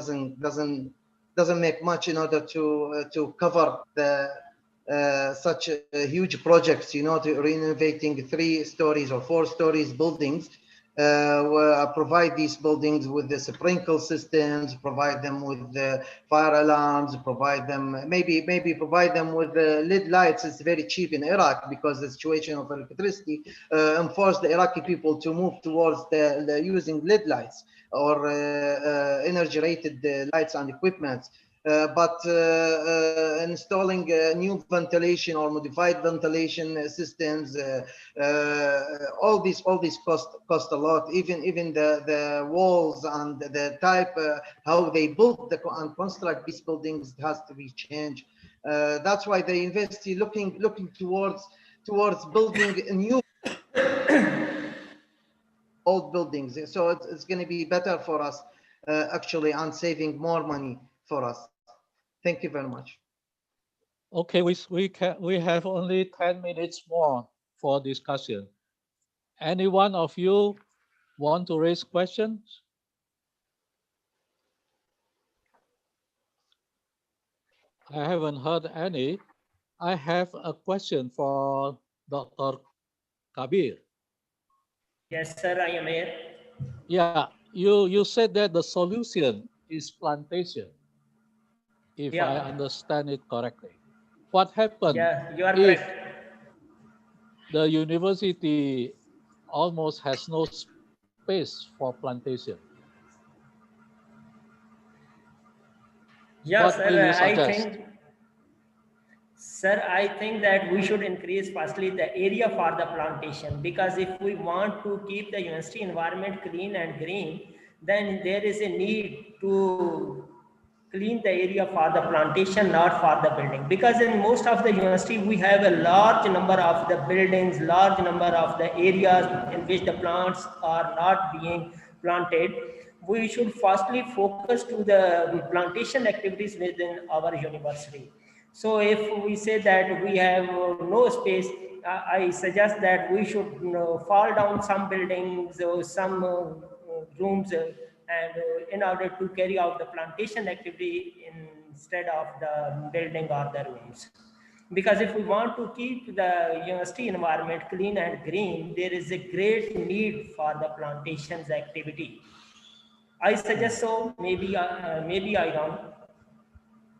make much in order to cover the such huge projects. You know, to renovating 3 stories or 4 stories buildings. Provide these buildings with the sprinkle systems, provide them with the fire alarms, provide them maybe provide them with the LED lights. It's very cheap in Iraq because the situation of electricity enforced the Iraqi people to move towards the using LED lights or energy rated lights and equipment. But installing new ventilation or modified ventilation systems, all these cost a lot. Even the walls and the type how they build and construct these buildings has to be changed. That's why the university looking towards building a new old buildings. So it's going to be better for us actually, and saving more money for us. Thank you very much. Okay, we have only 10 minutes more for discussion. Any one of you want to raise questions? I haven't heard any. I have a question for Dr. Kabir. Yes, sir, I am here. Yeah, you said that the solution is plantation, if I understand it correctly. What happened? Yeah, you are if correct. The university almost has no space for plantation? Yeah, What sir, will you suggest? I think that we should increase firstly the area for the plantation, because if we want to keep the university environment clean and green, then there is a need to clean the area for the plantation, not for the building. Because in most of the university, we have a large number of the buildings, large number of the areas in which the plants are not being planted. We should firstly focus to the plantation activities within our university. So if we say that we have no space, I suggest that we should fall down some buildings or some rooms and in order to carry out the plantation activity instead of the building or the rooms. Because if we want to keep the university environment clean and green, there is a great need for the plantations activity. I suggest so. Maybe I don't.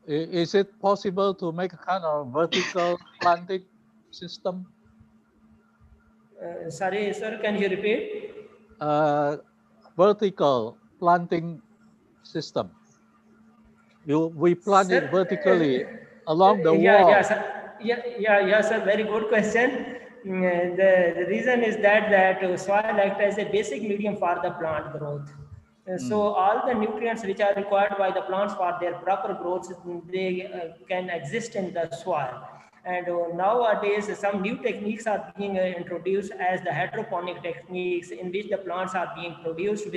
Is it possible to make a kind of vertical planting system? Sorry, sir, can you repeat? Vertical planting system. We plant it vertically along the wall. Yeah, sir. Very good question. The reason is that soil acts as a basic medium for the plant growth. So all the nutrients which are required by the plants for their proper growth, they can exist in the soil. And nowadays, some new techniques are being introduced as the hydroponic techniques, in which the plants are being produced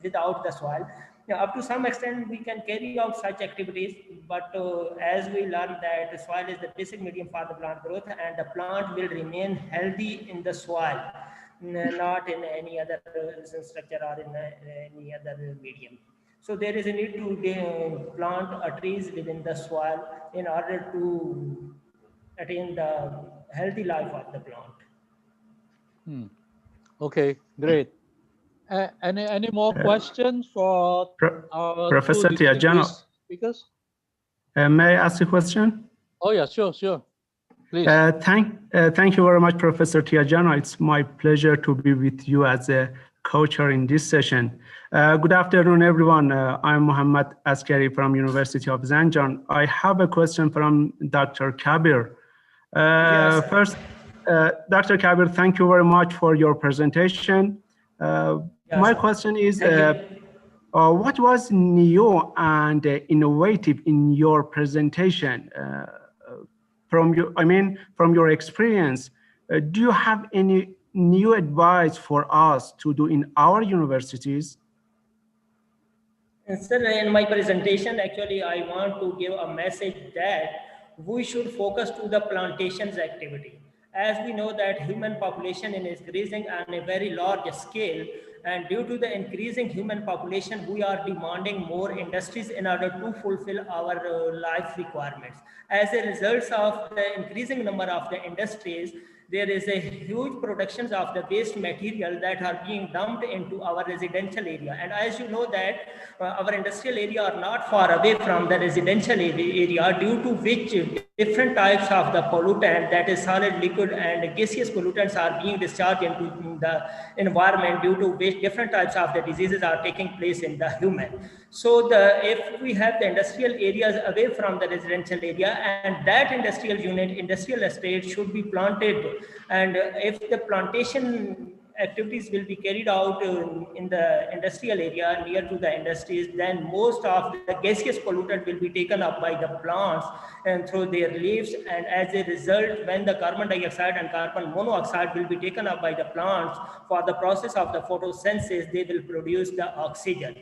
without the soil. Now, up to some extent, we can carry out such activities, but as we learn that the soil is the basic medium for the plant growth, and the plant will remain healthy in the soil, not in any other structure or in any other medium. So there is a need to plant trees within the soil in order to attain the healthy life of the plant. Okay, great. Any more questions for our Professor two Tiajano, distinguished speakers? may I ask a question? Oh yeah, sure. Please. Thank you very much, Professor Tiajano. It's my pleasure to be with you as a co-chair in this session. Good afternoon, everyone. I'm Muhammad Askari from University of Zanjan. I have a question from Dr. Kabir. Yes. First, Dr. Kabir, thank you very much for your presentation. My question is, what was new and innovative in your presentation? From your experience, do you have any new advice for us to do in our universities? Sir, in my presentation, actually, I want to give a message that we should focus to the plantations activity. As we know that human population is increasing on a very large scale, and due to the increasing human population, we are demanding more industries in order to fulfill our life requirements. As a result of the increasing number of the industries, there is a huge productions of the waste material that are being dumped into our residential area. And as you know that our industrial area are not far away from the residential area, due to which different types of the pollutant, that is solid, liquid and gaseous pollutants, are being discharged into the environment, due to which different types of the diseases are taking place in the human. So if we have the industrial areas away from the residential area, and that industrial unit, industrial estate should be planted, and if the plantation activities will be carried out in the industrial area near to the industries, then most of the gaseous pollutant will be taken up by the plants and through their leaves, and as a result, when the carbon dioxide and carbon monoxide will be taken up by the plants for the process of the photosynthesis, they will produce the oxygen.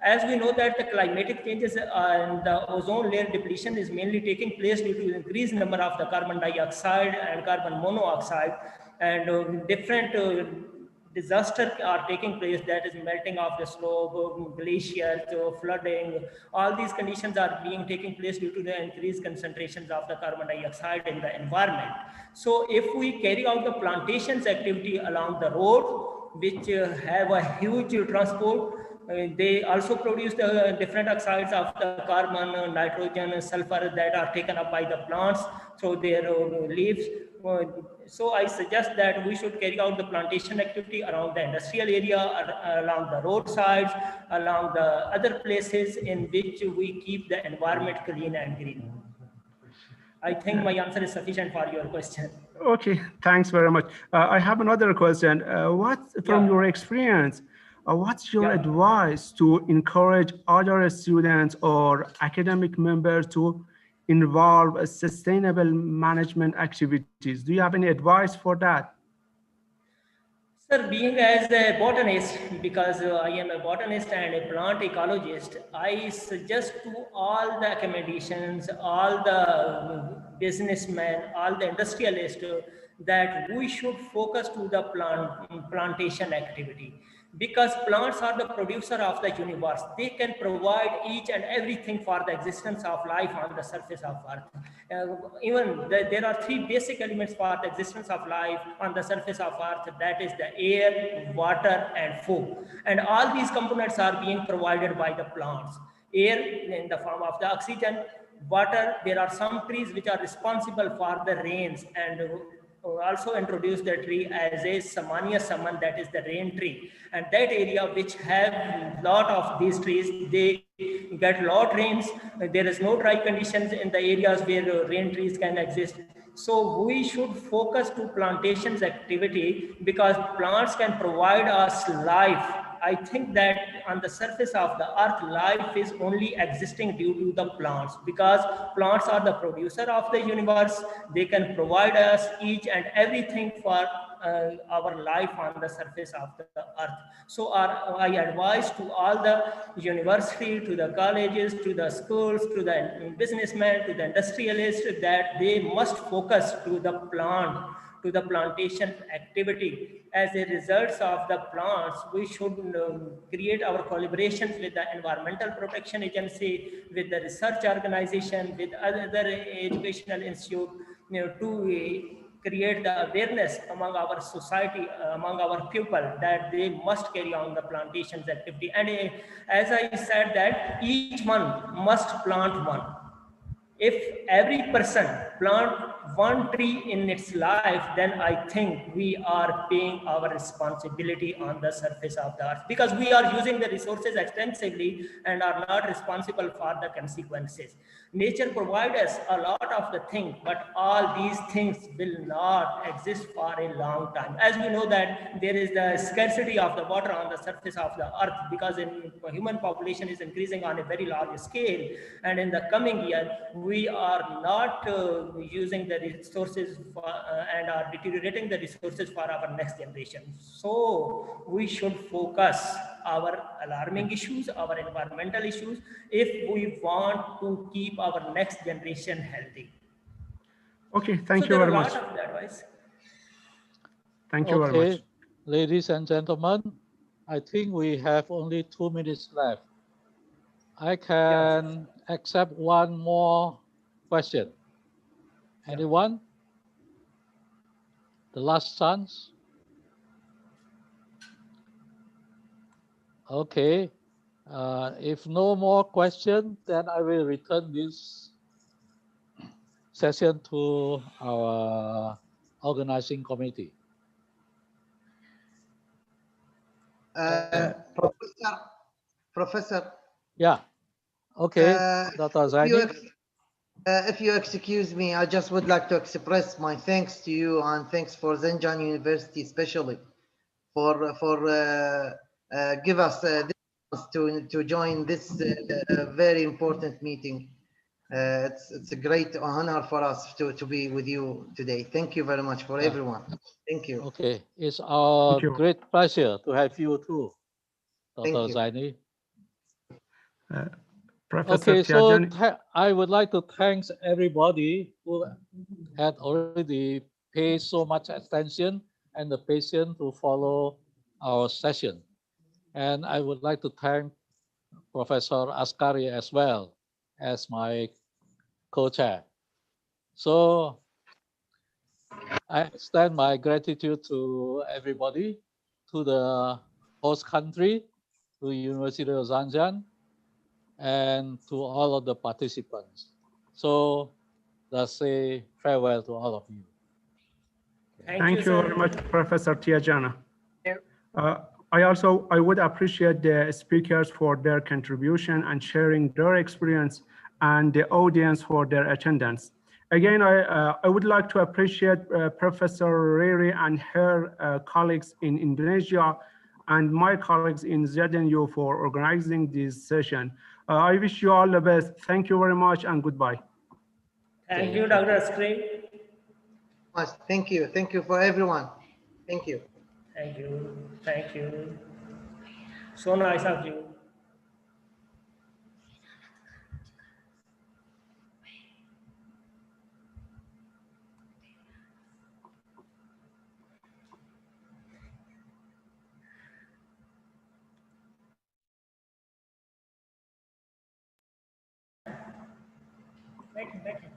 As we know that the climatic changes and the ozone layer depletion is mainly taking place due to increased number of the carbon dioxide and carbon monoxide, and different disasters are taking place, that is melting of the slope, glaciers, flooding. All these conditions are being taking place due to the increased concentrations of the carbon dioxide in the environment. So if we carry out the plantations activity along the road, which have a huge transport, they also produce the different oxides of the carbon, nitrogen, sulfur that are taken up by the plants through their leaves. So I suggest that we should carry out the plantation activity around the industrial area, along the roadsides, along the other places in which we keep the environment clean and green. I think my answer is sufficient for your question. Okay, thanks very much. I have another question. From your experience, what's your advice to encourage other students or academic members to involve sustainable management activities? Do you have any advice for that? Sir, being as a botanist, because I am a botanist and a plant ecologist, I suggest to all the academicians, all the businessmen, all the industrialists that we should focus to the plantation activity, because plants are the producer of the universe. They can provide each and everything for the existence of life on the surface of earth. There are three basic elements for the existence of life on the surface of earth, that is the air, water and food, and all these components are being provided by the plants. Air in the form of the oxygen, water, there are some trees which are responsible for the rains, and also introduce the tree as a Samania Saman, that is the rain tree, and that area which have lot of these trees, they get lot rains. There is no dry conditions in the areas where rain trees can exist. So we should focus to plantations activity, because plants can provide us life. I think that on the surface of the earth, life is only existing due to the plants, because plants are the producer of the universe. They can provide us each and everything for our life on the surface of the earth. So I advise to all the university, to the colleges, to the schools, to the businessmen, to the industrialists, that they must focus to the plantation activity. As a result of the plants, we should create our collaborations with the Environmental Protection Agency, with the research organization, with other educational institute, to create the awareness among our society, among our people, that they must carry on the plantations activity. And as I said, that each one must plant one. If every person plant one tree in its life, then I think we are paying our responsibility on the surface of the earth, because we are using the resources extensively and are not responsible for the consequences. Nature provides us a lot of the things, but all these things will not exist for a long time. As we know that there is the scarcity of the water on the surface of the earth, because human population is increasing on a very large scale, and in the coming year we are not using the resources for, and are deteriorating the resources for our next generation. So we should focus our alarming issues, our environmental issues, if we want to keep our next generation healthy. Okay, thank So you there are very a much. lot of advice. Thank you very much. Ladies and gentlemen, I think we have only 2 minutes left. I can accept one more question. Anyone? The last chance? Okay. If no more questions, then I will return this session to our organizing committee. Professor. Yeah. Okay, Dr. Zaini. If you excuse me, I just would like to express my thanks to you, and thanks for Zenjan University especially for give us this chance to join this very important meeting. It's a great honor for us to be with you today. Thank you very much for everyone. Thank you. Okay, it's our great pleasure to have you too, Dr. Zaini. Professor Okay, so Tiajani. I would like to thank everybody who had already paid so much attention and the patience to follow our session. And I would like to thank Professor Askari as well as my co-chair. So I extend my gratitude to everybody, to the host country, to University of Zanjan, and to all of the participants. So let's say farewell to all of you. Thank you very much, Professor Tiajana. I would appreciate the speakers for their contribution and sharing their experience, and the audience for their attendance. Again, I would like to appreciate Professor Riri and her colleagues in Indonesia and my colleagues in ZNU for organizing this session. I wish you all the best. Thank you very much and goodbye. Thank you, Dr. Askari. Thank you. Thank you for everyone. Thank you. Thank you. Thank you. So nice of you. Back.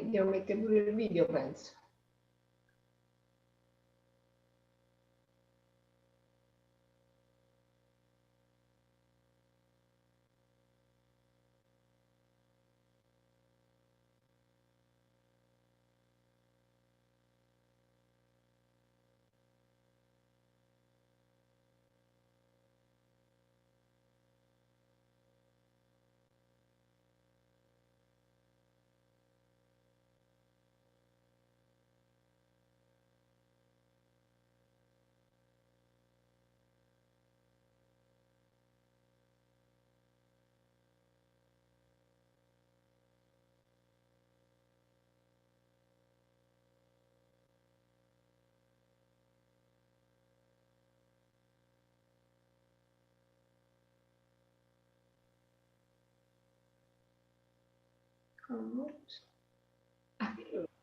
Devo mettere pure il video, penso.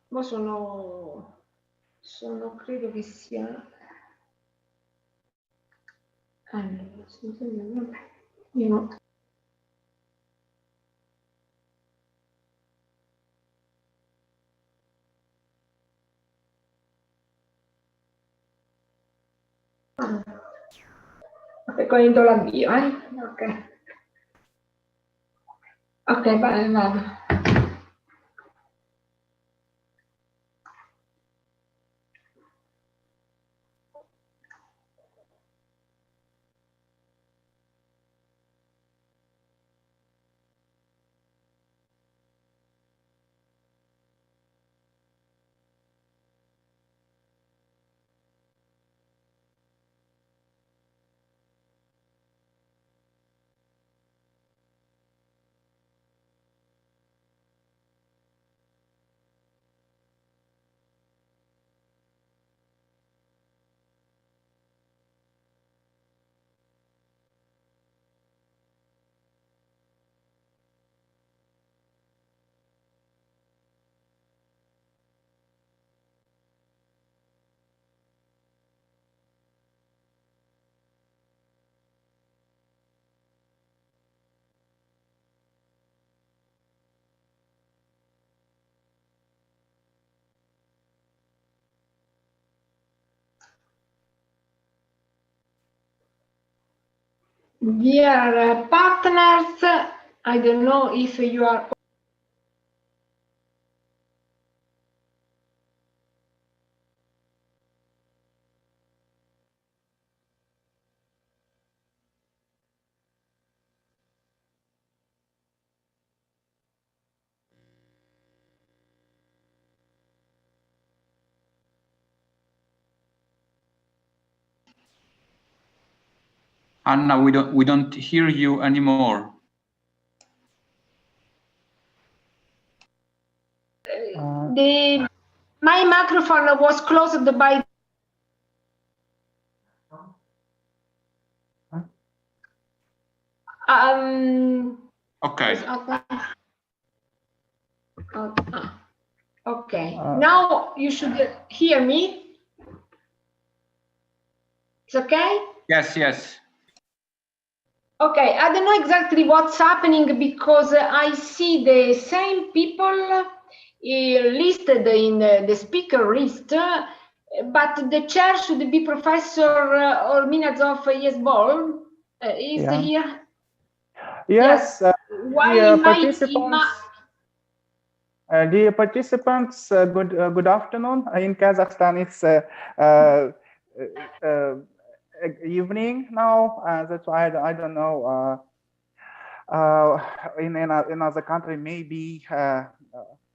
Ma credo che sia... Allora, scusami, vabbè. Io... Ok, conto l'avvio, Ok. Ok, vai, vado. Dear partners, I don't know if you are. Anna, we don't hear you anymore. My microphone was closed by. Okay. Okay. Now you should hear me. It's okay? Yes, yes. Okay, I don't know exactly what's happening because I see the same people listed in the speaker list, but the chair should be Professor Orminazov Yesbol. Is here? Yes, Why dear in good afternoon. In Kazakhstan, it's evening now. That's why I don't know. In another country, maybe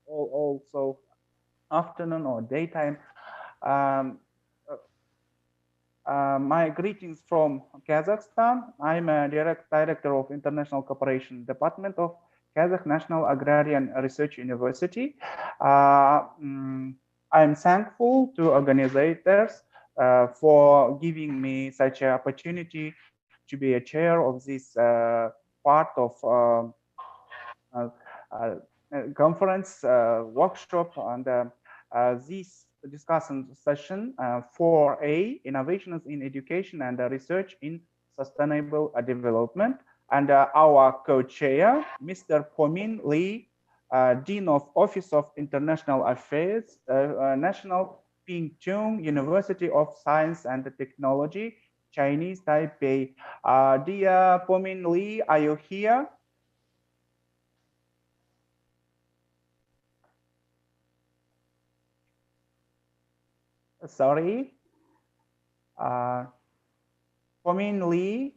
also afternoon or daytime. My greetings from Kazakhstan. I'm a director of International Cooperation Department of Kazakh National Agrarian Research University. I'm thankful to organizers for giving me such an opportunity to be a chair of this part of conference workshop, and this discussion session 4A, Innovations in Education and Research in Sustainable Development. And our co-chair, Mr. Pomin Lee, Dean of Office of International Affairs, National Pingtung University of Science and Technology, Chinese Taipei. Dear Pomin Lee, are you here? Sorry. Pomin Lee.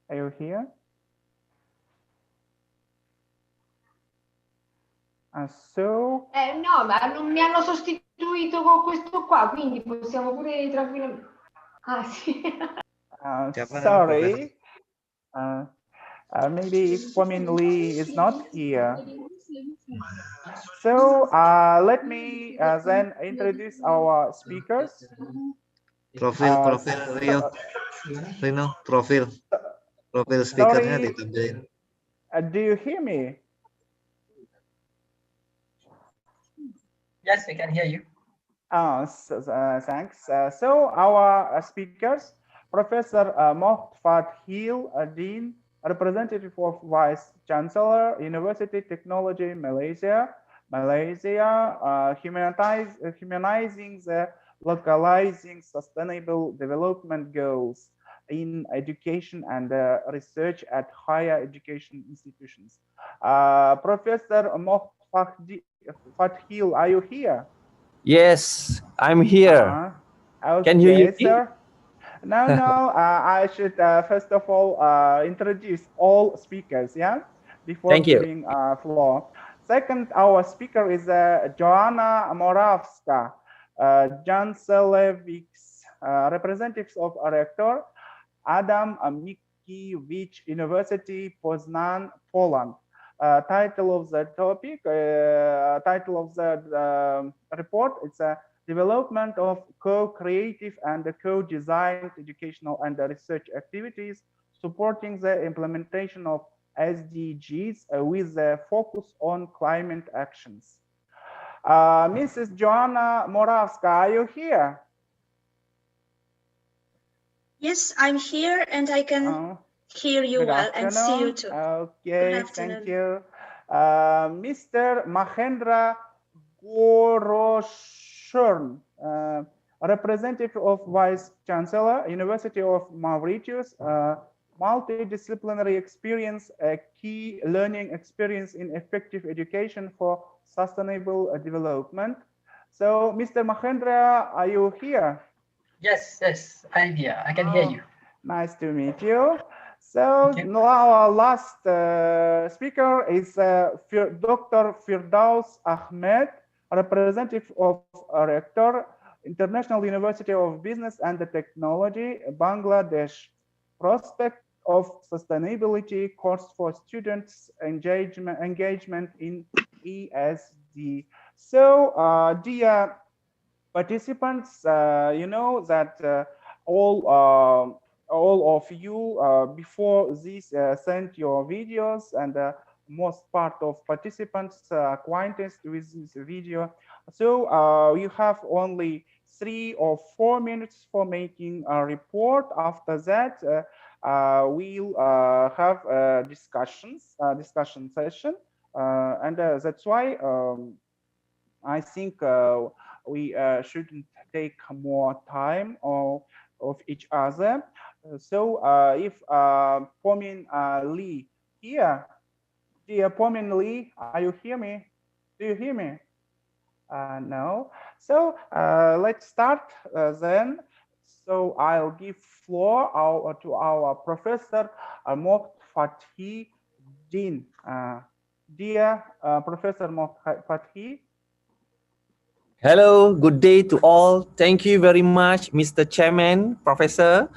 Are you here? No, ma non mi hanno sostituito con questo qua, quindi possiamo pure tranquillamente. Ah, sì. Sorry. Maybe Pomin Lee is not here. So let me then introduce our speakers. Profil Rio, Rino, profil speakernya ditampilin. Do you hear me? Yes, we can hear you. Thanks. So our speakers, Professor Mohtfat Hill, Dean, representative of Vice Chancellor, University Technology, Malaysia, humanizing the localizing sustainable development goals in education and research at higher education institutions. Professor Mohtfat Hill, are you here? Yes, I'm here. Okay, can you hear me? Sir. No, I should first of all introduce all speakers, yeah, before Thank you. giving floor. Second, our speaker is Joanna Morawska, Jancelewicz, representatives of Rector Adam Mickiewicz University, Poznan, Poland. Title of the topic, title of the report, it's a development of co-creative and co-designed educational and research activities supporting the implementation of SDGs with a focus on climate actions. Mrs. Joanna Morawska, are you here? Yes, I'm here and I can hear you well and see you too. Okay, thank you. Mr. Mahendra Goroshern, a representative of Vice Chancellor, University of Mauritius, multidisciplinary experience, a key learning experience in effective education for sustainable development. So, Mr. Mahendra, are you here? Yes, I'm here. I can hear you. Nice to meet you. So now our last speaker is Dr. Firdaus Ahmed, a representative of a rector, International University of Business and Technology, Bangladesh. Prospect of sustainability course for students engagement in ESG. So, dear participants, you know that all of you before this sent your videos, and most part of participants acquainted with this video. So you have only 3 or 4 minutes for making a report. After that, we'll have a discussion session, and that's why I think we shouldn't take more time of each other. So if Pomin Lee here, dear Pomin Lee, are you hear me? Do you hear me? No. So let's start then. So I'll give floor to our Professor Moht Fathi Din. Dear Professor Moht Fathi. Hello, good day to all. Thank you very much, Mr. Chairman, Professor.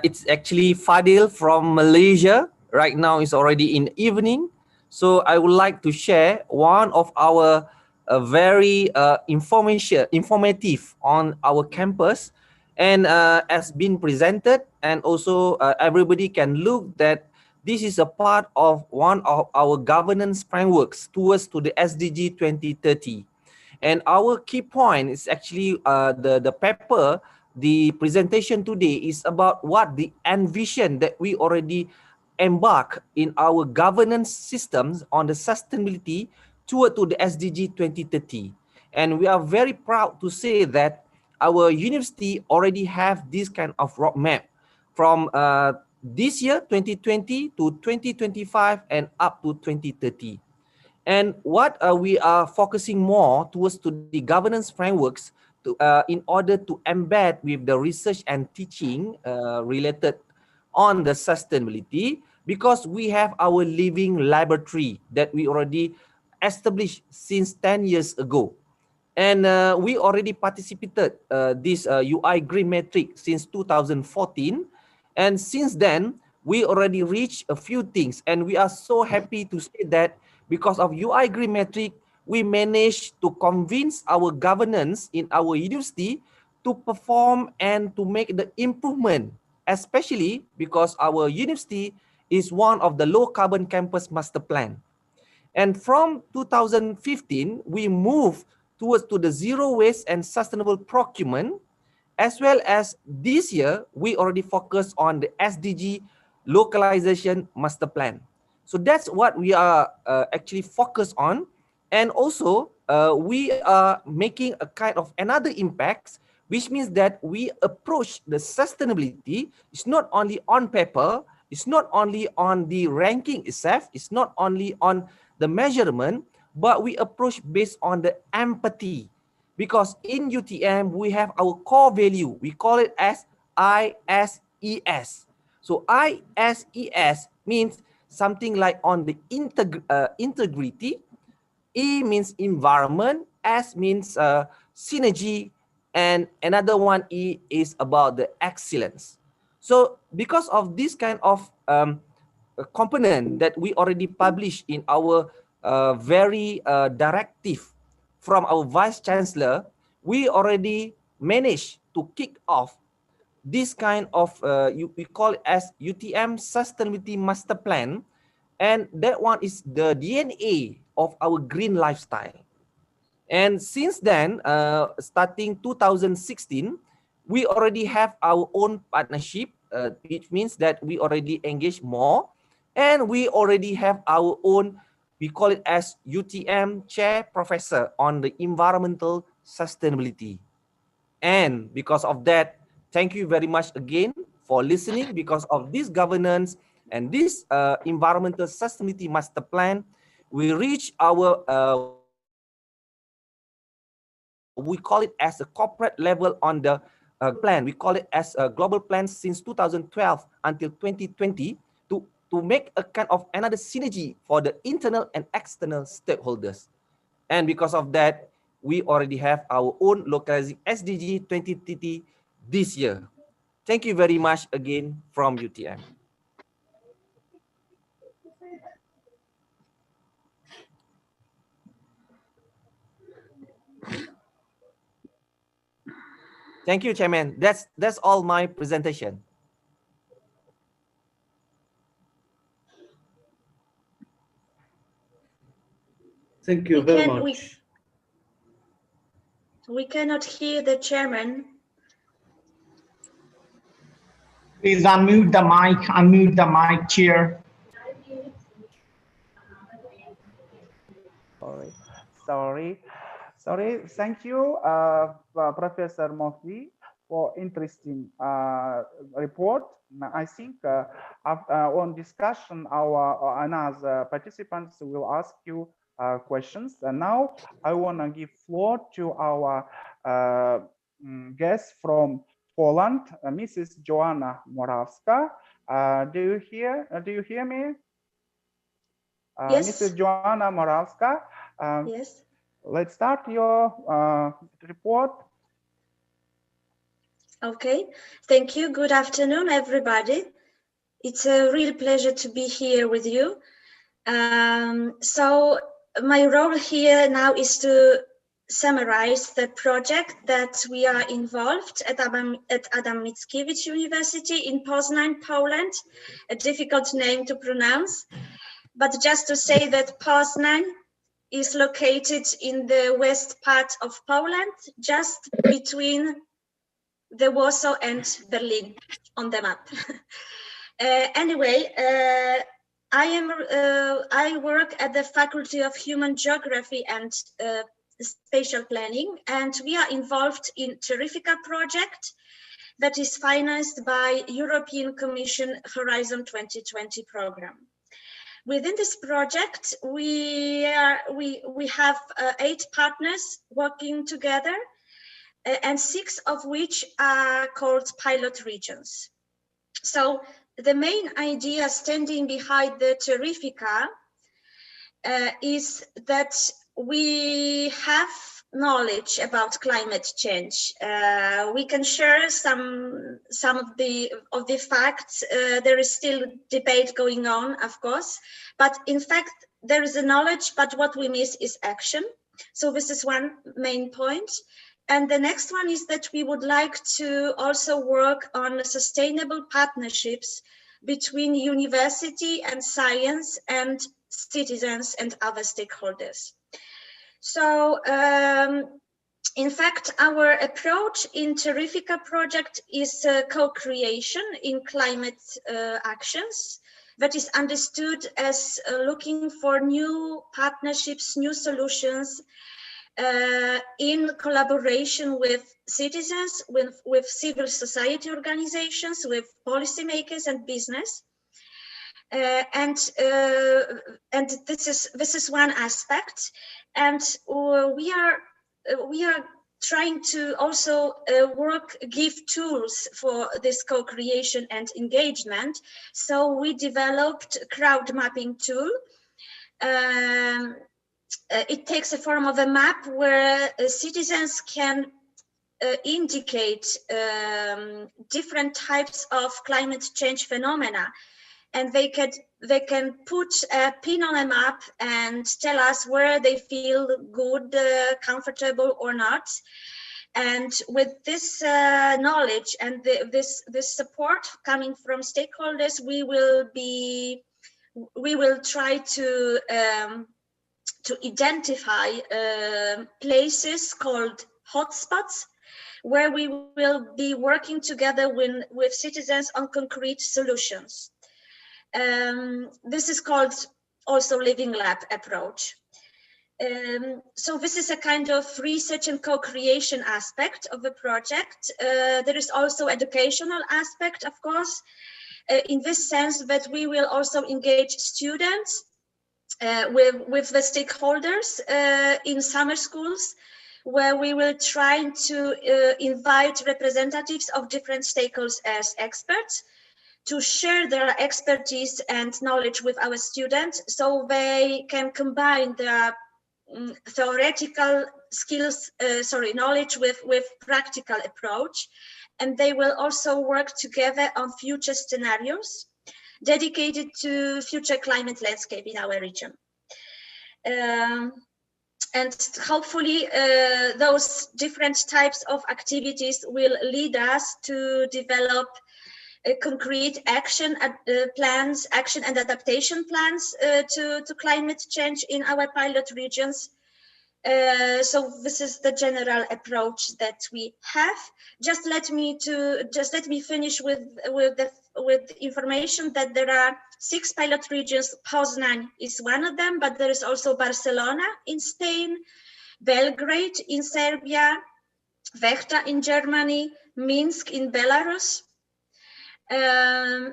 It's actually Fadil from Malaysia. Right now it's already in evening. So I would like to share one of our very informative on our campus, and has been presented, and also everybody can look that this is a part of one of our governance frameworks towards to the SDG 2030. And our key point is actually the paper, the presentation today is about what the envision that we already embark in our governance systems on the sustainability toward to the SDG 2030. And we are very proud to say that our university already have this kind of roadmap from this year 2020 to 2025 and up to 2030. And what we are focusing more towards to the governance frameworks to, in order to embed with the research and teaching related on the sustainability, because we have our living laboratory that we already established since 10 years ago. And we already participated this UI Green Metric since 2014. And since then, we already reached a few things. And we are so happy to say that because of UI Green Metric, we managed to convince our governance in our university to perform and to make the improvement, especially because our university is one of the low carbon campus master plan. And from 2015, we moved towards to the zero waste and sustainable procurement, as well as this year, we already focus on the SDG localization master plan. So that's what we are actually focused on. And also, we are making a kind of another impacts, which means that we approach the sustainability. It's not only on paper, it's not only on the ranking itself, it's not only on the measurement, but we approach based on the empathy. Because in UTM, we have our core value. We call it as ISES. So ISES means something like on the integrity. E means environment. S means synergy. And another one, E, is about the excellence. So because of this kind of component that we already published in our very directive from our Vice Chancellor, we already managed to kick off this kind of, we call it as UTM Sustainability Master Plan. And that one is the DNA of our green lifestyle. And since then, starting 2016, we already have our own partnership, which means that we already engage more, and we already have our own, We call it as UTM Chair Professor on the Environmental Sustainability. And because of that, thank you very much again for listening. Because of this governance and this environmental sustainability master plan, we reach our we call it as a corporate level on the plan. We call it as a global plan since 2012 until 2020 to make a kind of another synergy for the internal and external stakeholders. And because of that, we already have our own localizing SDG 2030 this year. Thank you very much again from UTM. Thank you, Chairman. That's all my presentation. Thank you very much. We cannot hear the chairman. Please unmute the mic, Chair. Sorry. Thank you, Professor Mofli, for interesting report. I think on discussion, our another participants will ask you questions. And now I want to give floor to our guest from Poland, Mrs. Joanna Morawska. Do you hear me? Yes. Mrs. Joanna Morawska. Yes. Let's start your report. Okay, thank you. Good afternoon, everybody. It's a real pleasure to be here with you. So my role here now is to summarize the project that we are involved at Adam Mickiewicz University in Poznań, Poland, a difficult name to pronounce. But just to say that Poznań is located in the west part of Poland, just between the Warsaw and Berlin on the map. Anyway, I work at the Faculty of Human Geography and Spatial Planning, and we are involved in Terrifica project that is financed by European Commission Horizon 2020 program. Within this project, we have 8 partners working together, and 6 of which are called pilot regions. So the main idea standing behind the Terrifica is that we have knowledge about climate change. We can share some of the facts. There is still debate going on, of course, but in fact there is a knowledge, but what we miss is action. So this is one main point. And the next one is that we would like to also work on sustainable partnerships between university and science and citizens and other stakeholders. So in fact, our approach in Terrifica project is co-creation in climate actions that is understood as looking for new partnerships, new solutions in collaboration with citizens, with civil society organizations, with policymakers and business. And this is one aspect, and we are trying to also give tools for this co-creation and engagement. So we developed a crowd mapping tool. It takes a form of a map where citizens can indicate different types of climate change phenomena, and they can put a pin on a map and tell us where they feel good, comfortable or not. And with this knowledge and this support coming from stakeholders, we will try to identify places called hotspots, where we will be working together with citizens on concrete solutions. This is called also living lab approach. So this is a kind of research and co-creation aspect of the project. There is also educational aspect, of course, in this sense that we will also engage students with the stakeholders in summer schools, where we will try to invite representatives of different stakeholders as experts to share their expertise and knowledge with our students, so they can combine their theoretical skills, knowledge with practical approach. And they will also work together on future scenarios dedicated to future climate landscape in our region. And hopefully those different types of activities will lead us to develop concrete action plans, action and adaptation plans to climate change in our pilot regions. So this is the general approach that we have. Just let me finish with information that there are 6 pilot regions. Poznan is one of them, but there is also Barcelona in Spain, Belgrade in Serbia, Vechta in Germany, Minsk in Belarus. Yeah,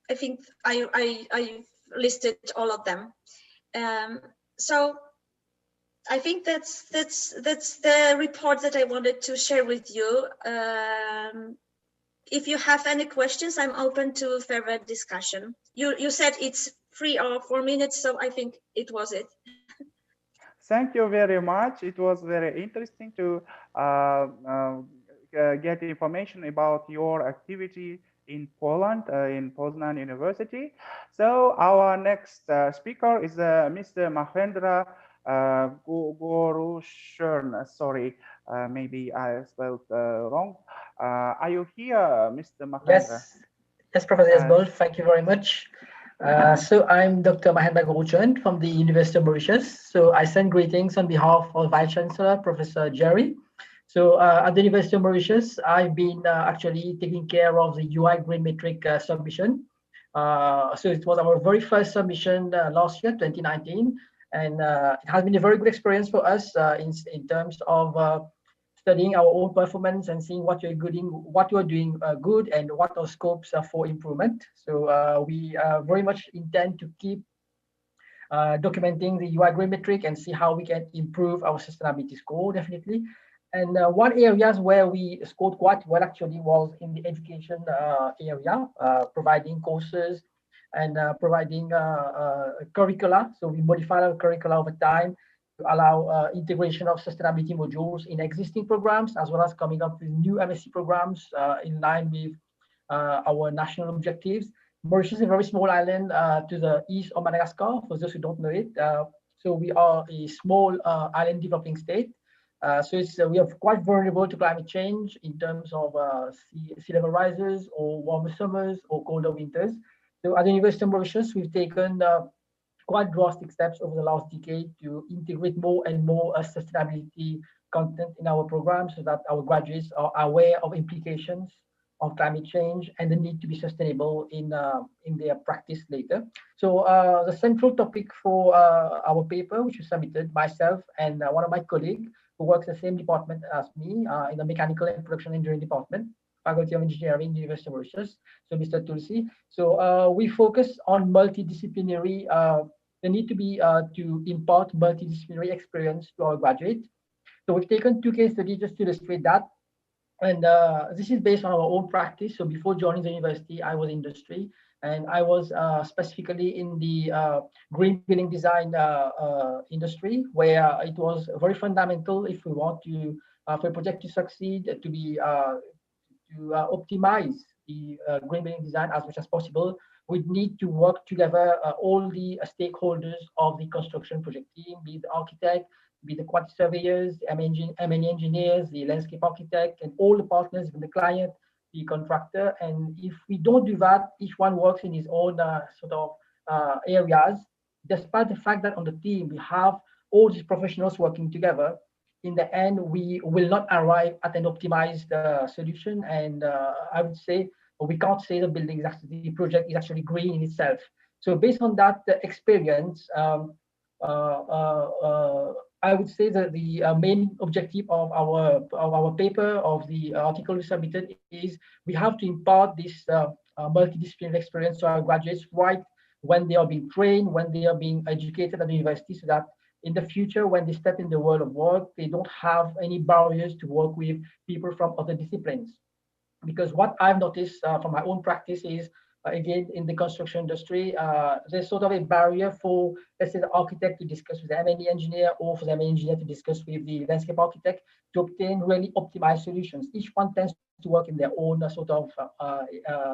I think I listed all of them. So I think that's the report that I wanted to share with you. If you have any questions, I'm open to further discussion. You said it's 3 or 4 minutes, so I think it was it. Thank you very much. It was very interesting to get information about your activity in Poland, in Poznan University. So our next speaker is Mr. Mahendra Gorushern. Sorry, maybe I spelled wrong. Are you here, Mr. Mahendra? Yes, Professor Esbol, thank you very much. So I'm Dr. Mahendra Goruchand from the University of Mauritius. So I send greetings on behalf of Vice Chancellor, Professor Jerry. So at the University of Mauritius, I've been actually taking care of the UI Green Metric submission. So it was our very first submission last year, 2019. And it has been a very good experience for us in terms of studying our own performance and seeing what you're doing good and what our scopes are for improvement. So we very much intend to keep documenting the UI Green Metric and see how we can improve our sustainability score, definitely. And one areas where we scored quite well actually was in the education area, providing courses and providing curricula. So we modified our curricula over time to allow integration of sustainability modules in existing programs, as well as coming up with new MSc programs in line with our national objectives. Mauritius is a very small island to the east of Madagascar, for those who don't know it. So we are a small island developing state. So we are quite vulnerable to climate change in terms of sea level rises or warmer summers or colder winters. So at the University of Mauritius, we've taken quite drastic steps over the last decade to integrate more and more sustainability content in our programs so that our graduates are aware of implications of climate change and the need to be sustainable in their practice later. So the central topic for our paper, which was submitted, myself and one of my colleagues who works in the same department as me in the Mechanical and Production Engineering Department, Faculty of Engineering, University of Mauritius, so Mr. Tulsi. So we focus on multidisciplinary, the need to be to impart multidisciplinary experience to our graduates. So we've taken 2 case studies just to illustrate that. And this is based on our own practice. So before joining the university, I was in industry, and I was specifically in the green building design industry, where it was very fundamental if we want to, for a project to succeed, to be to optimize the green building design as much as possible. We need to work together, all the stakeholders of the construction project team, be it the architect, be the quantity surveyors, M&E engineers, the landscape architect, and all the partners, the client, the contractor. And if we don't do that, each one works in his own sort of areas, despite the fact that on the team we have all these professionals working together, in the end, we will not arrive at an optimized solution. And I would say, we can't say the building is actually, the project is actually green in itself. So based on that experience, I would say that the main objective of our paper, of the article we submitted, is we have to impart this multidisciplinary experience to our graduates right when they are being trained, when they are being educated at the university, so that in the future, when they step in the world of work, they don't have any barriers to work with people from other disciplines. Because what I've noticed from my own practice is, again, in the construction industry, there's sort of a barrier for, let's say, the architect to discuss with the M&E engineer, or for the M&E engineer to discuss with the landscape architect to obtain really optimized solutions. Each one tends to work in their own sort of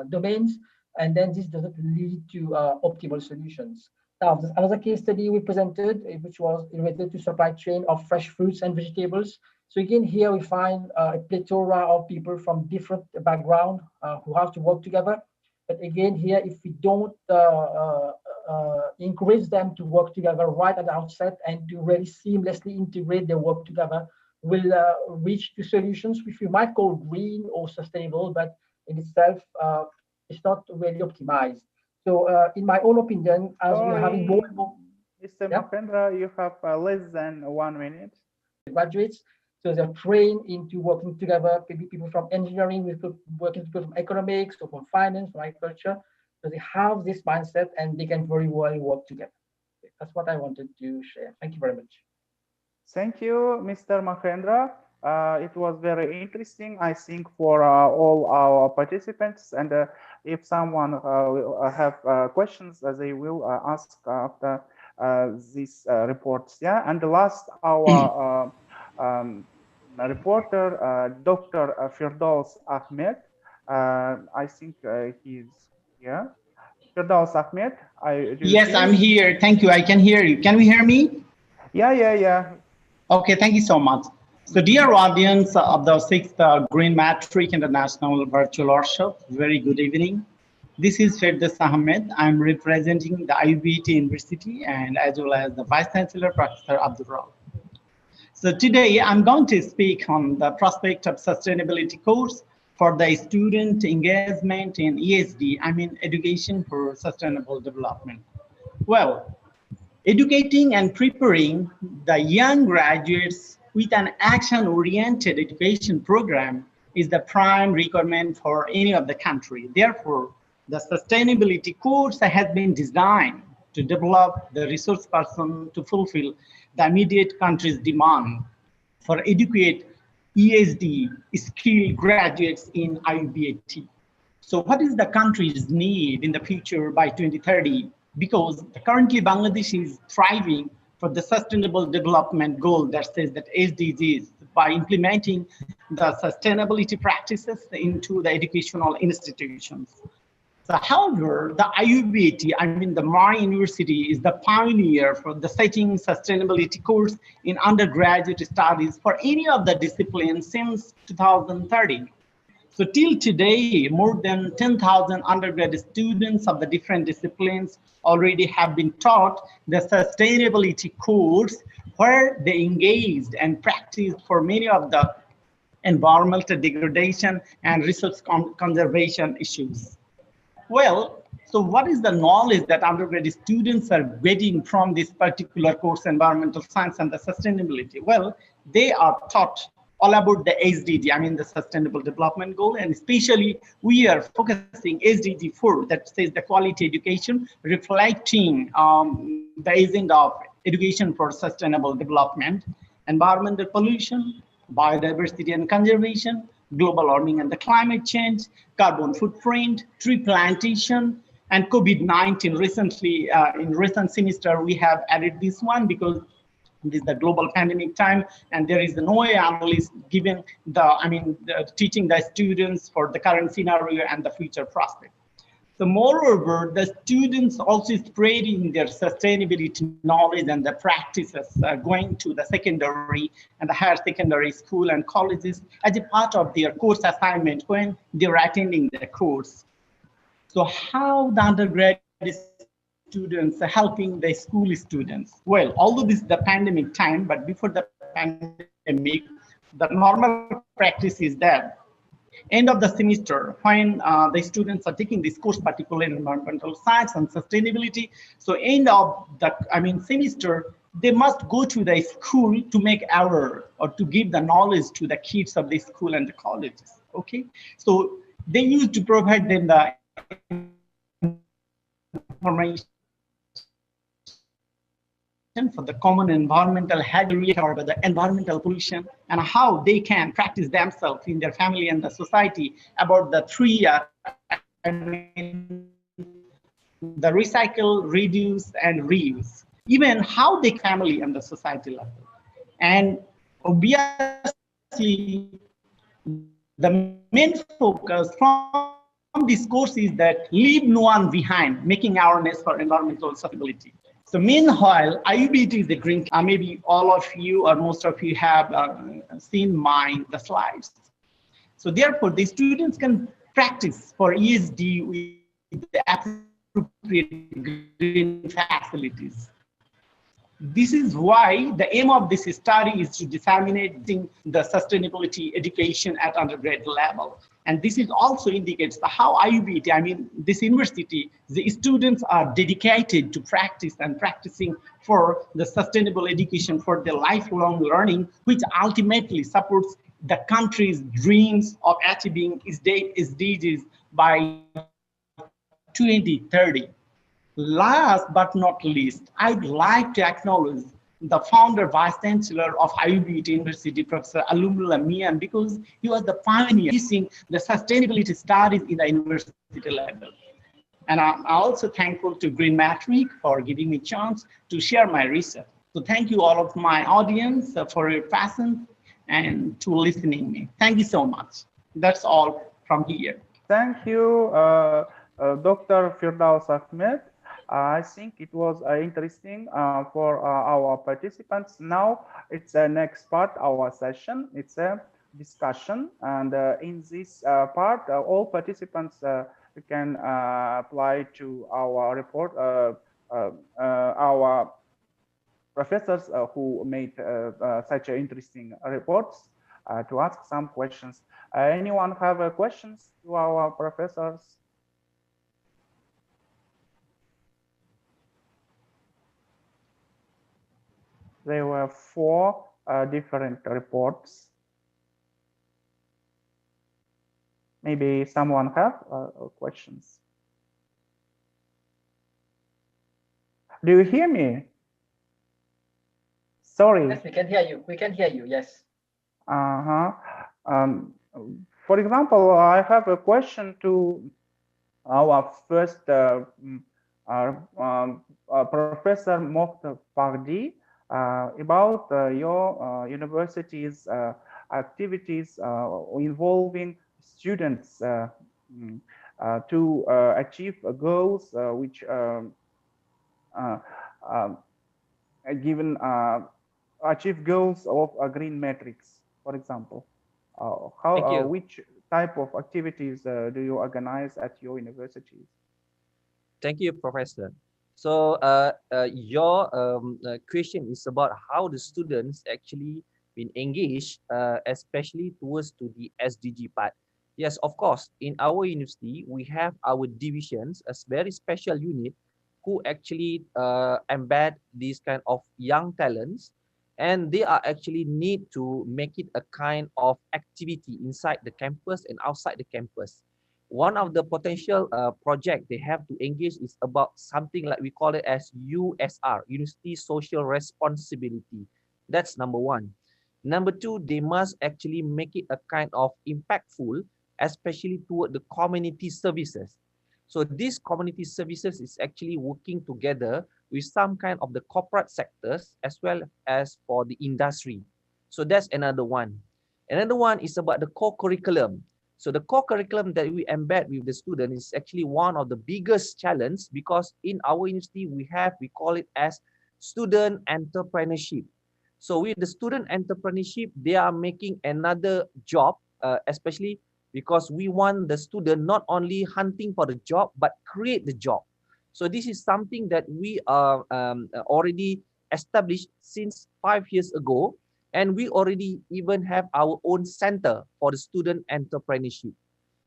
domains, and then this doesn't lead to optimal solutions. Now, there's another case study we presented, which was related to supply chain of fresh fruits and vegetables. So again, here we find a plethora of people from different backgrounds who have to work together. But again, here, if we don't encourage them to work together right at the outset and to really seamlessly integrate their work together, we'll reach to solutions which we might call green or sustainable, but in itself, it's not really optimized. So in my own opinion, as we're having more and more... Mr. Mahendra, you have less than 1 minute. Graduates, so they're trained into working together, maybe people from engineering, working people from economics, or from finance, from agriculture. So they have this mindset and they can very well work together. That's what I wanted to share. Thank you very much. Thank you, Mr. Mahendra. It was very interesting, I think, for all our participants. And if someone will have questions, they will ask after these reports. Yeah, and the last, our reporter, Dr. Firdaus Ahmed. I think he's here. Firdaus Ahmed. Yes, I'm here. Thank you. I can hear you. Can we hear me? Yeah. Okay, thank you so much. So dear audience of the 6th Green Matric International Virtual Workshop, very good evening. This is Firdaus Ahmed. I'm representing the IWGM University and as well as the Vice Chancellor, Professor Abdul Rahman. So today I'm going to speak on the prospect of sustainability course for the student engagement in ESD, I mean Education for Sustainable Development. Well, educating and preparing the young graduates with an action-oriented education program is the prime requirement for any of the country. Therefore, the sustainability course has been designed to develop the resource person to fulfill the immediate country's demand for adequate ESD skilled graduates in IWGM. So what is the country's need in the future by 2030? Because currently Bangladesh is thriving for the sustainable development goal that says that SDGs by implementing the sustainability practices into the educational institutions. So however, the IWGM, I mean the my university, is the pioneer for the setting sustainability course in undergraduate studies for any of the disciplines since 2013. So till today, more than 10,000 undergraduate students of the different disciplines already have been taught the sustainability course where they engaged and practiced for many of the environmental degradation and resource conservation issues. Well, so what is the knowledge that undergraduate students are getting from this particular course, environmental science and the sustainability? Well, they are taught all about the SDG, I mean the Sustainable Development Goal, and especially we are focusing SDG 4 that says the quality education reflecting the agenda of education for sustainable development, environmental pollution, biodiversity and conservation, global warming and the climate change, carbon footprint, tree plantation, and COVID-19. Recently, in recent semester, we have added this one because this is the global pandemic time, and there is no analyst given teaching the students for the current scenario and the future prospect. So moreover, the students also spreading their sustainability knowledge and the practices going to the secondary and the higher secondary school and colleges as a part of their course assignment when they're attending the course. So how the undergraduate students are helping the school students? Well, although this is the pandemic time, but before the pandemic, the normal practice is that end of the semester, when the students are taking this course, particularly in environmental science and sustainability. So end of the, semester, they must go to the school to make aware or to give the knowledge to the kids of the school and the colleges. Okay, so they used to provide them the information for the common environmental hazard or the environmental pollution, and how they can practice themselves in their family and the society about the three the recycle, reduce, and reuse. Even how they family and the society level. And obviously, the main focus from this course is that leave no one behind, making awareness for environmental sustainability. So meanwhile, IUBT is the green. Maybe all of you or most of you have seen the slides. So therefore, the students can practice for ESD with the appropriate green facilities. This is why the aim of this study is to disseminate the sustainability education at undergrad level. And this is also indicates how IUBT, this university, the students are dedicated to practice and practicing for the sustainable education for the lifelong learning, which ultimately supports the country's dreams of achieving SDGs by 2030. Last but not least, I'd like to acknowledge the founder, Vice Chancellor of IUBT University, Professor Alumullah Mian, because he was the pioneer in the sustainability studies in the university level. And I'm also thankful to Green Matric for giving me a chance to share my research. So thank you all of my audience for your passion and to listening me. Thank you so much. That's all from here. Thank you, Dr. Firdaus Ahmed. I think it was interesting for our participants. Now it's the next part, our session. It's a discussion, and in this part, all participants can apply to our report, our professors who made such interesting reports to ask some questions. Anyone have questions to our professors? There were 4 different reports. Maybe someone have questions. Do you hear me? Sorry. Yes, we can hear you. We can hear you, yes. For example, I have a question to our first Professor Mokhtar Pardi about your university's activities involving students to achieve goals which given achieve goals of a green matrix, for example. Which type of activities do you organize at your universities? Thank you, Professor. So your question is about how the students actually been engaged, especially towards to the SDG part. Yes, of course, in our university, we have our divisions, a very special unit who actually embed these kind of young talents, and they are actually need to make it a kind of activity inside the campus and outside the campus. One of the potential project they have to engage is about something like we call it as USR, University Social Responsibility. That's number 1. Number 2, they must actually make it a kind of impactful, especially toward the community services. So these community services is actually working together with some kind of the corporate sectors as well as for the industry. So that's another one. Another one is about the core curriculum. So the core curriculum that we embed with the student is actually one of the biggest challenge, because in our university we call it as student entrepreneurship. So with the student entrepreneurship, they are making another job, especially because we want the student not only hunting for the job, but create the job. So this is something that we are already established since 5 years ago. And we already even have our own center for the student entrepreneurship.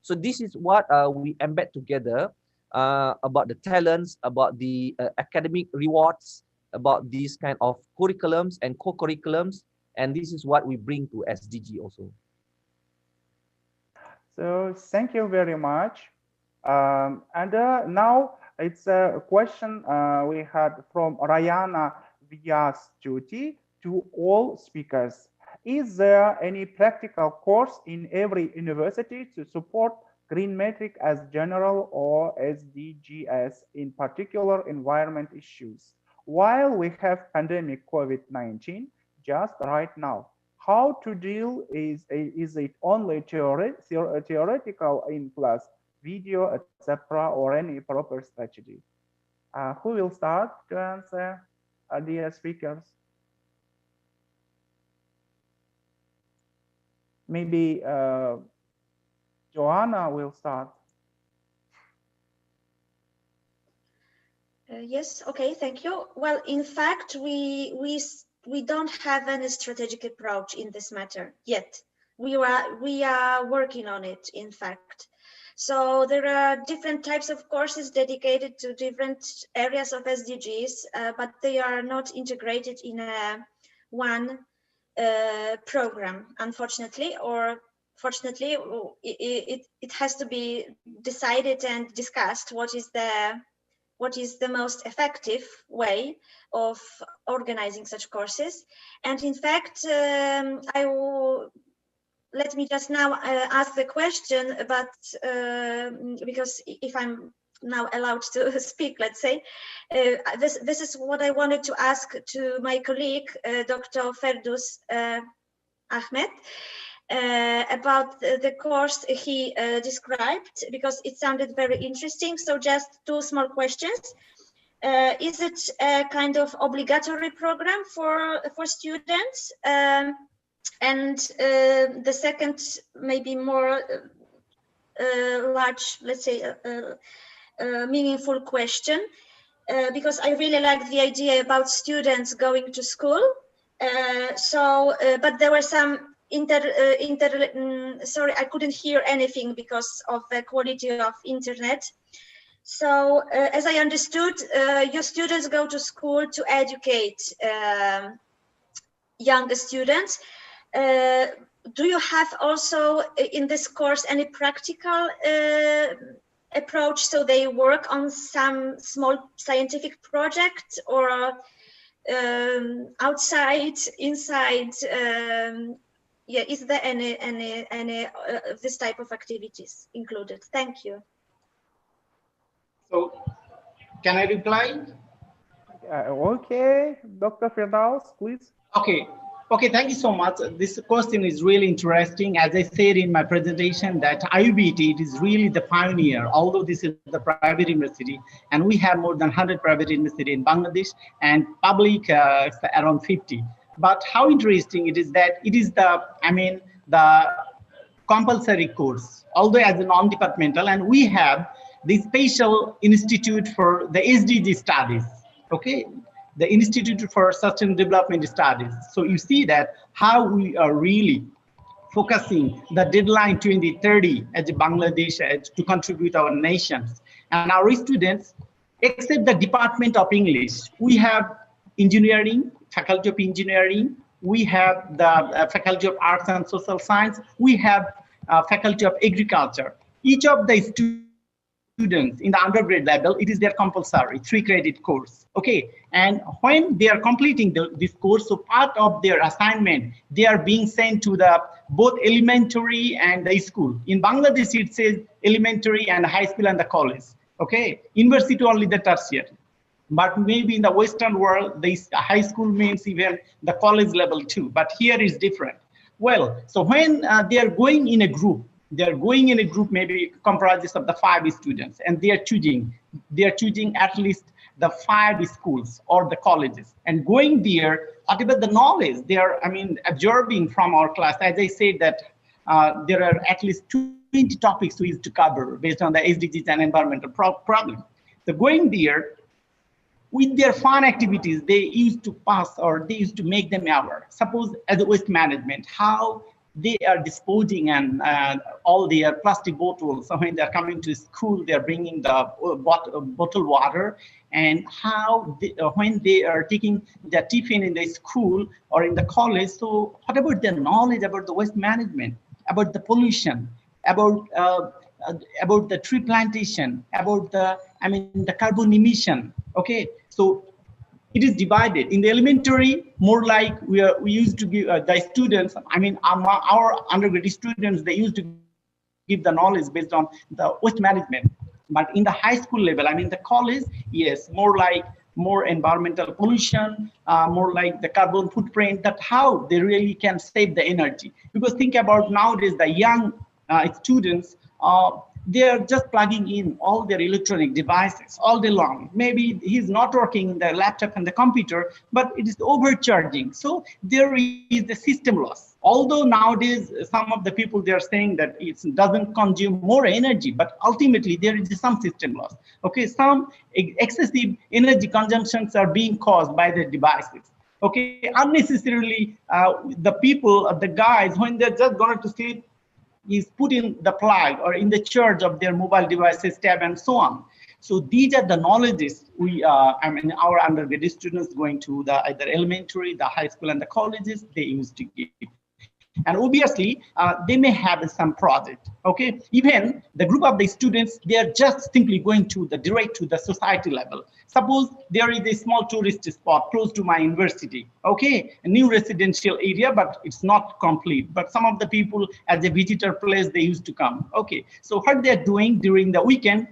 So this is what we embed together about the talents, about the academic rewards, about these kind of curriculums and co-curriculums. And this is what we bring to SDG also. So thank you very much. Now it's a question we had from Rayana Vyastuti to all speakers. Is there any practical course in every university to support green metric as general or SDGs in particular environment issues? While we have pandemic COVID-19 just right now, how to deal is it only theoretical in class, video, etc., or any proper strategy? Who will start to answer, dear speakers? Maybe Joanna will start. Yes, okay, thank you. Well, in fact, we don't have any strategic approach in this matter yet. We are working on it, in fact. So there are different types of courses dedicated to different areas of SDGs, but they are not integrated in one program, unfortunately, or fortunately. It has to be decided and discussed what is the most effective way of organizing such courses. And in fact, let me just now ask the question, but because if I'm now allowed to speak, let's say, this is what I wanted to ask to my colleague, Dr. Ferdous Ahmed, about the course he described, because it sounded very interesting. So just two small questions. Is it a kind of obligatory program for students? And the second, maybe more large, let's say, meaningful question, because I really like the idea about students going to school. But there were some sorry, I couldn't hear anything because of the quality of internet. So as I understood, your students go to school to educate younger students. Do you have also in this course any practical approach, so they work on some small scientific project, or outside, inside? Yeah, is there any of this type of activities included? Thank you. So, can I reply? Okay, Dr. Firdaus, please. Okay, thank you so much. This question is really interesting. As I said in my presentation, that IUBT, it is really the pioneer, although this is the private university, and we have more than 100 private universities in Bangladesh, and public around 50. But how interesting it is that it is the compulsory course, although as a non-departmental, and we have the special institute for the SDG studies, okay? The Institute for Sustainable Development Studies. So you see that how we are really focusing the deadline 2030 as Bangladesh to contribute our nations. And our students, except the Department of English, we have engineering, Faculty of Engineering, we have the Faculty of Arts and Social Science, we have Faculty of Agriculture. Each of the students in the undergrad level, it is their compulsory 3-credit course. Okay, and when they are completing this course, so part of their assignment, they are being sent to the both elementary and the school. In Bangladesh, it says elementary and high school and the college. Okay, university only the tertiary. But maybe in the Western world, the high school means even the college level too. But here is different. Well, so when they are going in a group, maybe comprises of the 5 students, and they are choosing at least the 5 schools or the colleges, and going there, whatever the knowledge they are, absorbing from our class. As I said that there are at least 20 topics to cover based on the SDGs and environmental problem. So going there, with their fun activities, they used to pass or they used to make them aware. Suppose as a waste management, how they are disposing and all their plastic bottles. So when they're coming to school, they're bringing the bottled water, and how when they are taking their tiffin in the school or in the college. So what about their knowledge about the waste management, about the pollution, about the tree plantation, about the carbon emission? Okay, so it is divided in the elementary, more like we used to give the students, our undergraduate students, they used to give the knowledge based on the waste management. But in the high school level, the college, yes, more environmental pollution, more like the carbon footprint, that how they really can save the energy. Because think about nowadays, the young students, they are just plugging in all their electronic devices all day long. Maybe he's not working in the laptop and the computer, but it is overcharging. So there is the system loss. Although nowadays, some of the people, they are saying that it doesn't consume more energy, but ultimately there is some system loss. Okay, some excessive energy consumptions are being caused by the devices. Okay, unnecessarily, the people, the guys, when they're just going to sleep, is put in the plug or in the charge of their mobile devices, tab, and so on. So these are the knowledges our undergraduate students going to the either elementary, the high school, and the colleges, they used to give. And obviously, they may have some project. Okay, even the group of the students, they are just simply going to direct to the society level. Suppose there is a small tourist spot close to my university. Okay, a new residential area, but it's not complete. But some of the people, as a visitor place, they used to come. Okay, so what they're doing during the weekend,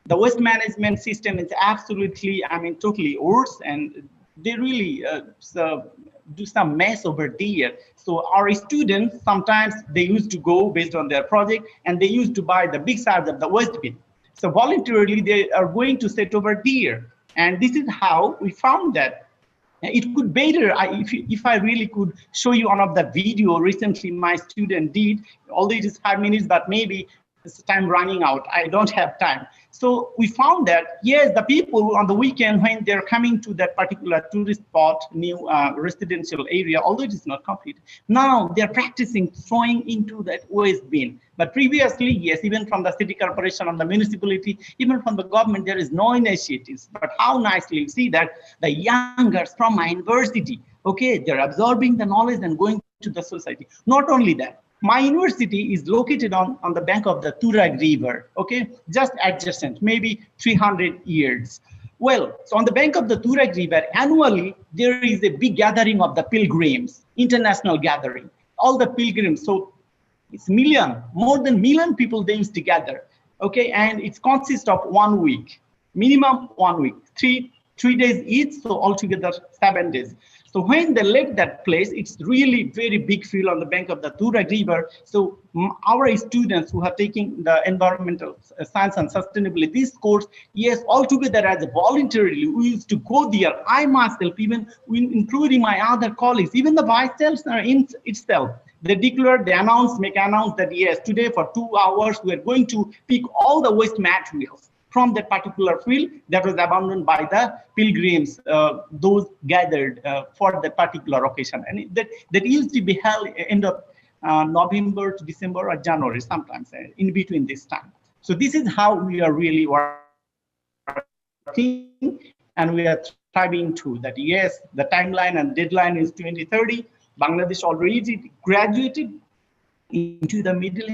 the waste management system is absolutely, totally worse, and they really do some mess over there. So our students, sometimes they used to go based on their project, and they used to buy the big size of the waste bin. So voluntarily, they are going to sit over there. And this is how we found that it could better, if I really could show you one of the video recently my student did, although it is 5 minutes, but maybe it's time running out. I don't have time. So we found that, yes, the people on the weekend, when they're coming to that particular tourist spot, new residential area, although it is not complete, now they're practicing throwing into that waste bin. But previously, yes, even from the city corporation, on the municipality, even from the government, there is no initiatives. But how nicely you see that the youngers from my university, okay, they're absorbing the knowledge and going to the society. Not only that, my university is located on the bank of the Turag River, okay, just adjacent, maybe 300 years. Well, so on the bank of the Turag River, annually, there is a big gathering of the pilgrims, international gathering, all the pilgrims. So it's more than million people they used to gather, okay, and it consists of 1 week, minimum 1 week, three days each, so altogether 7 days. So when they left that place, it's really very big field on the bank of the Turag River. So our students who are taking the environmental science and sustainability, this course, yes, altogether as a voluntarily, we used to go there. I myself, even including my other colleagues, even the vice chancellor in itself, they declared, they make announce that yes, today for 2 hours, we are going to pick all the waste materials from that particular field that was abandoned by the pilgrims, those gathered for that particular occasion. And that used to be held end of November to December or January, sometimes in between this time. So this is how we are really working, and we are striving to that. Yes, the timeline and deadline is 2030. Bangladesh already graduated into the middle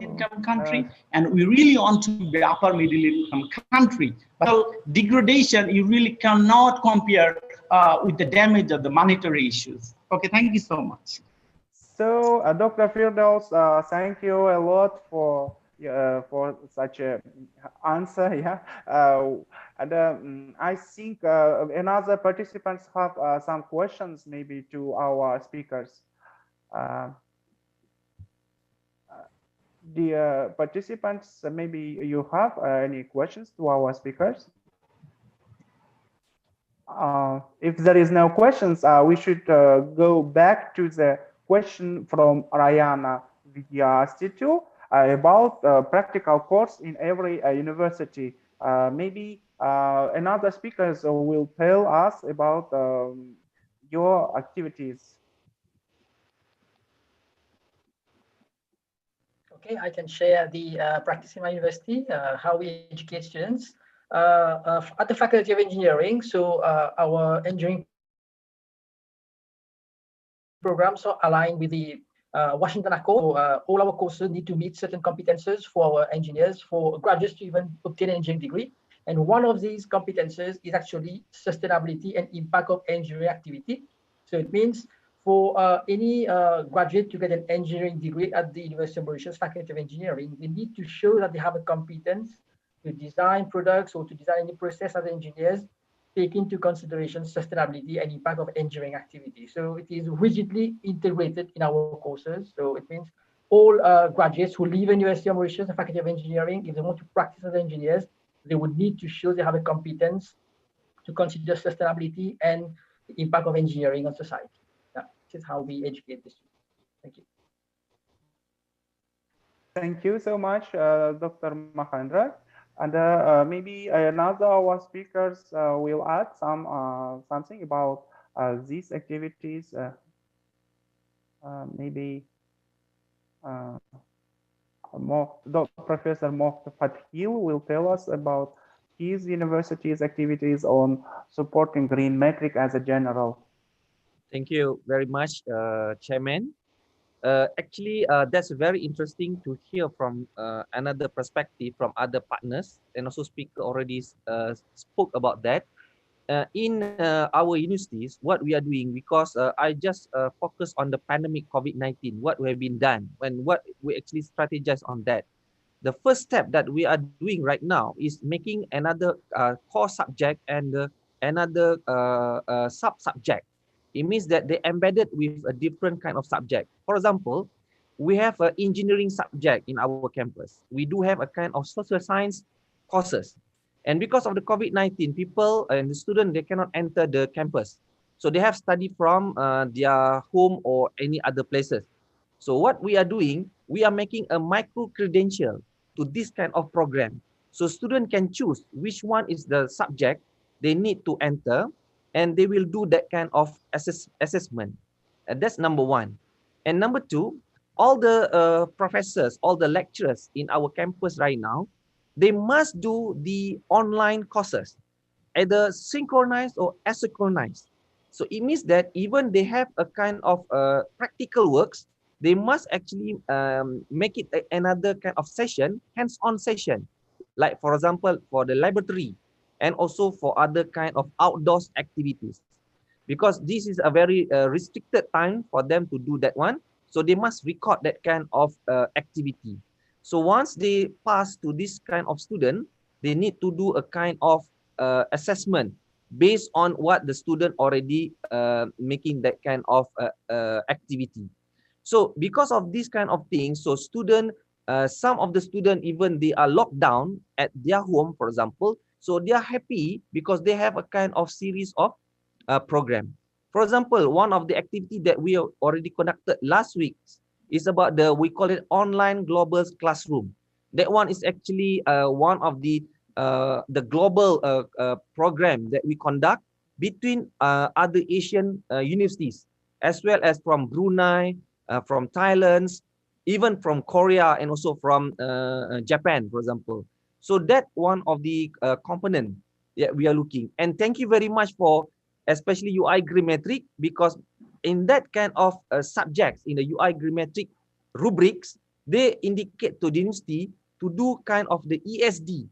income country, and we really want to be upper middle income country. But degradation, you really cannot compare with the damage of the monetary issues. Okay, thank you so much. So, Dr. Firdaus, thank you a lot for such a answer. Yeah, and I think another participants have some questions maybe to our speakers. The participants, maybe you have any questions to our speakers? If there is no questions, we should go back to the question from Rayana Vidya Institute about practical course in every university Maybe another speakers will tell us about your activities. Okay, I can share the practice in my university, how we educate students. At the Faculty of Engineering, so our engineering programs are aligned with the Washington Accord. So, all our courses need to meet certain competences for our engineers, for graduates to even obtain an engineering degree. And one of these competences is actually sustainability and impact of engineering activity. So it means for any graduate to get an engineering degree at the University of Mauritius Faculty of Engineering, they need to show that they have a competence to design products or to design any process as engineers, take into consideration sustainability and impact of engineering activity. So it is rigidly integrated in our courses. So it means all graduates who leave University of Mauritius, the Faculty of Engineering, if they want to practice as engineers, they would need to show they have a competence to consider sustainability and the impact of engineering on society. Yeah, this is how we educate the students. Thank you. Thank you so much, Dr. Mahendra. And maybe another of our speakers will add something about these activities. Maybe Professor Mohd Fathil will tell us about his university's activities on supporting green metric as a general. Thank you very much, Chairman. Actually, that's very interesting to hear from another perspective from other partners, and also speaker already spoke about that. In our universities, what we are doing, because I just focus on the pandemic COVID-19, what we have been done and what we actually strategize on that. The first step that we are doing right now is making another core subject and another sub-subject. It means that they embedded with a different kind of subject. For example, we have an engineering subject in our campus. We do have a kind of social science courses. And because of the COVID-19, people and the students, they cannot enter the campus. So they have studied from their home or any other places. So what we are doing, we are making a micro-credential to this kind of program. So student can choose which one is the subject they need to enter, and they will do that kind of assessment. That's number one. And number two, all the professors, all the lecturers in our campus right now, they must do the online courses, either synchronized or asynchronized. So it means that even they have a kind of practical works, they must actually make it another kind of session, hands-on session. Like for example, for the laboratory and also for other kind of outdoors activities. Because this is a very restricted time for them to do that one. So they must record that kind of activity. So once they pass to this kind of student, they need to do a kind of assessment based on what the student already making that kind of activity. So because of this kind of things, so student, some of the student even they are locked down at their home, for example. So they are happy because they have a kind of series of program. For example, one of the activity that we already conducted last week is about we call it online global classroom. That one is actually one of the global program that we conduct between other Asian universities, as well as from Brunei, from Thailand, even from Korea, and also from Japan, for example. So that one of the component that we are looking. And thank you very much for especially UI grammatic, because in that kind of subjects, in the UI grammatic rubrics, they indicate to the university to do kind of the ESD.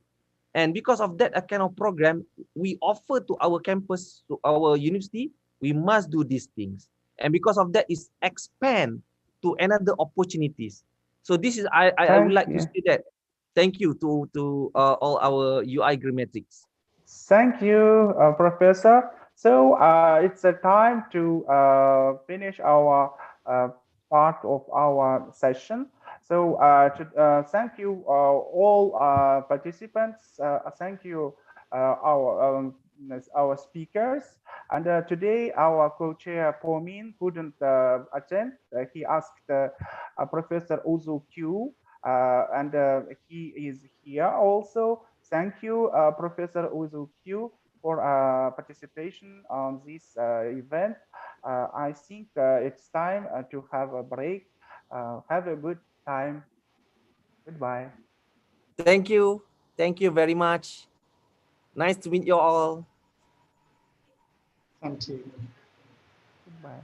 And because of that kind of program, we offer to our campus, to our university, we must do these things. And because of that, is expand to another opportunities. So this is, I would like to say that thank you to all our UI grammatics. Thank you, Professor. So it's a time to finish our part of our session. So thank you all participants. Thank you our speakers. And today our co-chair Pomin couldn't attend. He asked Professor Uzu Q, and he is here also. Thank you, Professor Uzu Q, for participation on this event. I think it's time to have a break. Have a good time. Goodbye. Thank you. Thank you very much. Nice to meet you all. Thank you. Goodbye.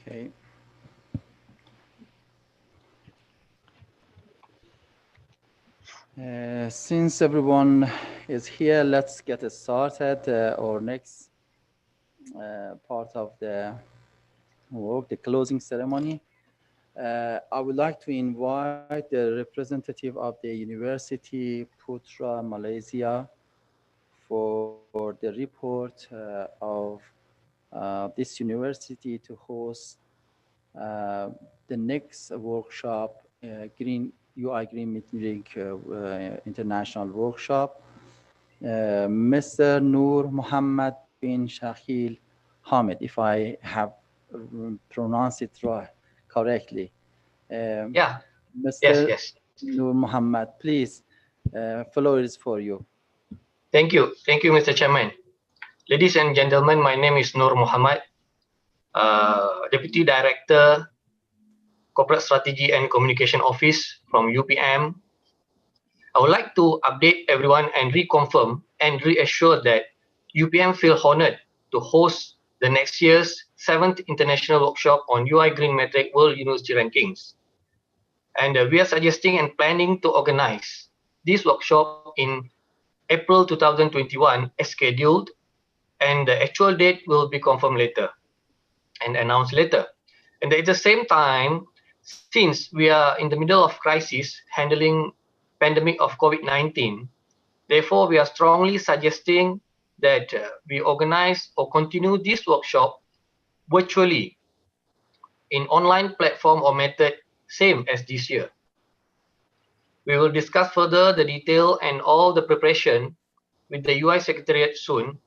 Okay. Since everyone is here, let's get started. Our next part of the work, the closing ceremony. I would like to invite the representative of the University Putra, Malaysia, for the report of this university to host the next workshop, UI Green Meeting International Workshop. Mr. Noor Muhammad bin Shakil Hamid, if I have pronounced it right, correctly. Yeah. Mr. Yes. Noor Muhammad, please, floor is for you. Thank you, Mr. Chairman. Ladies and gentlemen, my name is Noor Muhammad, Deputy Director, Corporate Strategy and Communication Office from UPM. I would like to update everyone and reconfirm and reassure that UPM feel honored to host the next year's 7th International Workshop on UI Green Metric World University Rankings. And we are suggesting and planning to organize this workshop in April 2021 as scheduled, and the actual date will be confirmed later and announced later. And at the same time, since we are in the middle of crisis handling pandemic of COVID-19, therefore we are strongly suggesting that we organize or continue this workshop virtually in online platform or method same as this year. We will discuss further the detail and all the preparation with the UI Secretariat soon,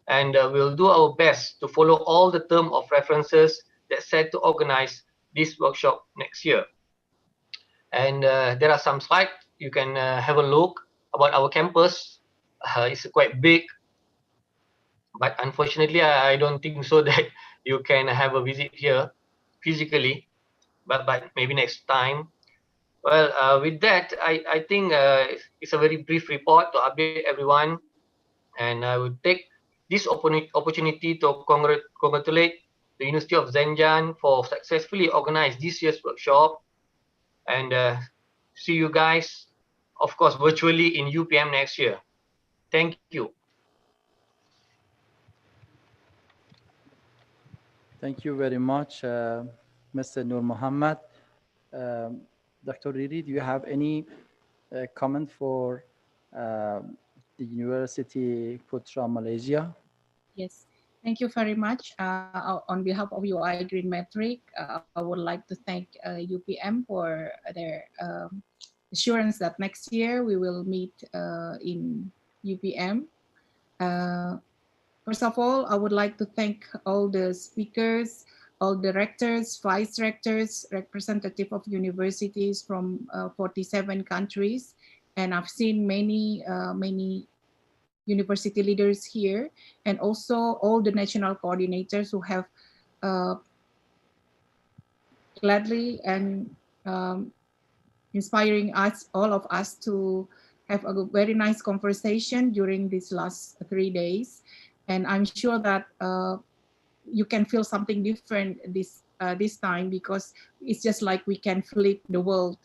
and we'll do our best to follow all the term of references that said to organize this workshop next year. And there are some slides you can have a look about our campus. It's quite big, but unfortunately I don't think so that you can have a visit here physically, but maybe next time. Well, with that, I think it's a very brief report to update everyone, and I would take this opportunity to congratulate the University of Zenjan for successfully organizing this year's workshop, and see you guys, of course, virtually in UPM next year. Thank you. Thank you very much, Mr. Noor Muhammad. Dr. Riri, do you have any comment for the University Putra, Malaysia? Yes, thank you very much. On behalf of UI Green Metric, I would like to thank UPM for their assurance that next year we will meet in UPM. First of all, I would like to thank all the speakers, all the rectors, vice rectors, representative of universities from 47 countries. And I've seen many university leaders here, and also all the national coordinators who have gladly and inspiring us, all of us, to have a very nice conversation during these last 3 days. And I'm sure that you can feel something different this time, because it's just like we can flip the world.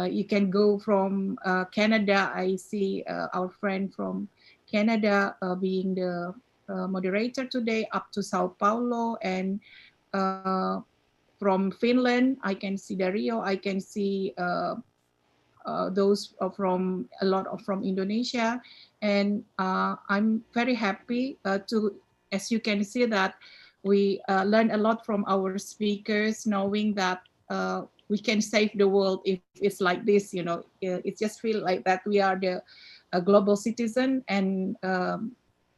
You can go from Canada. I see our friend from Canada being the moderator today, up to Sao Paulo, and from Finland, I can see Dario. I can see those from a lot of from Indonesia, and I'm very happy to, as you can see, that we learn a lot from our speakers, knowing that we can save the world if it's like this. You know, it just feels like that we are the global citizen, and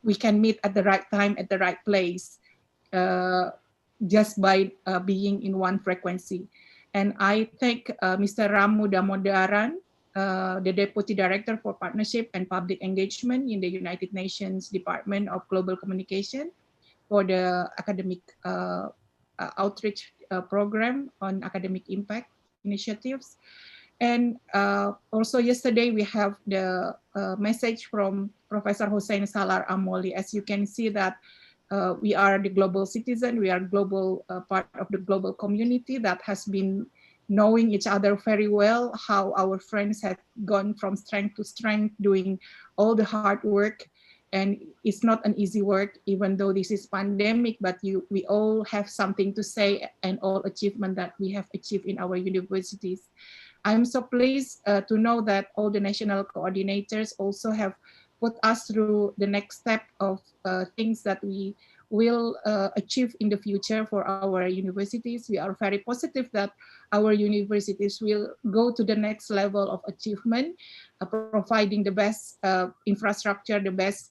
we can meet at the right time at the right place just by being in one frequency. And I thank Mr. Ramu Damodaran, the Deputy Director for Partnership and Public Engagement in the United Nations Department of Global Communication, for the academic outreach program on academic impact initiatives. And also yesterday we have the message from Professor Hussein Salar Amoli. As you can see that we are the global citizen, we are global part of the global community that has been knowing each other very well, how our friends have gone from strength to strength, doing all the hard work. And it's not an easy work, even though this is pandemic, but we all have something to say and all achievement that we have achieved in our universities. I'm so pleased to know that all the national coordinators also have put us through the next step of things that we will achieve in the future for our universities. We are very positive that our universities will go to the next level of achievement, providing the best infrastructure, the best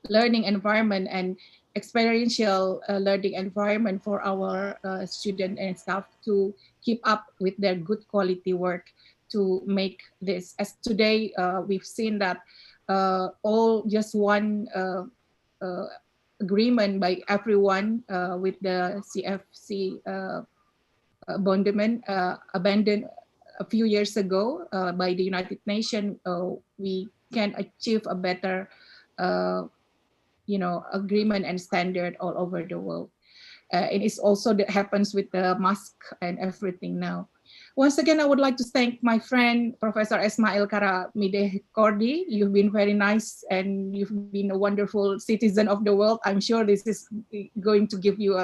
learning environment and experiential learning environment for our student and staff to keep up with their good quality work to make this. As today, we've seen that all just one agreement by everyone with the CFC abandonment abandoned a few years ago by the United Nations. We can achieve a better agreement and standard all over the world. It is also that happens with the mask and everything now. Once again, I would like to thank my friend, Professor Ismail Karamide Kordi. You've been very nice and you've been a wonderful citizen of the world. I'm sure this is going to give you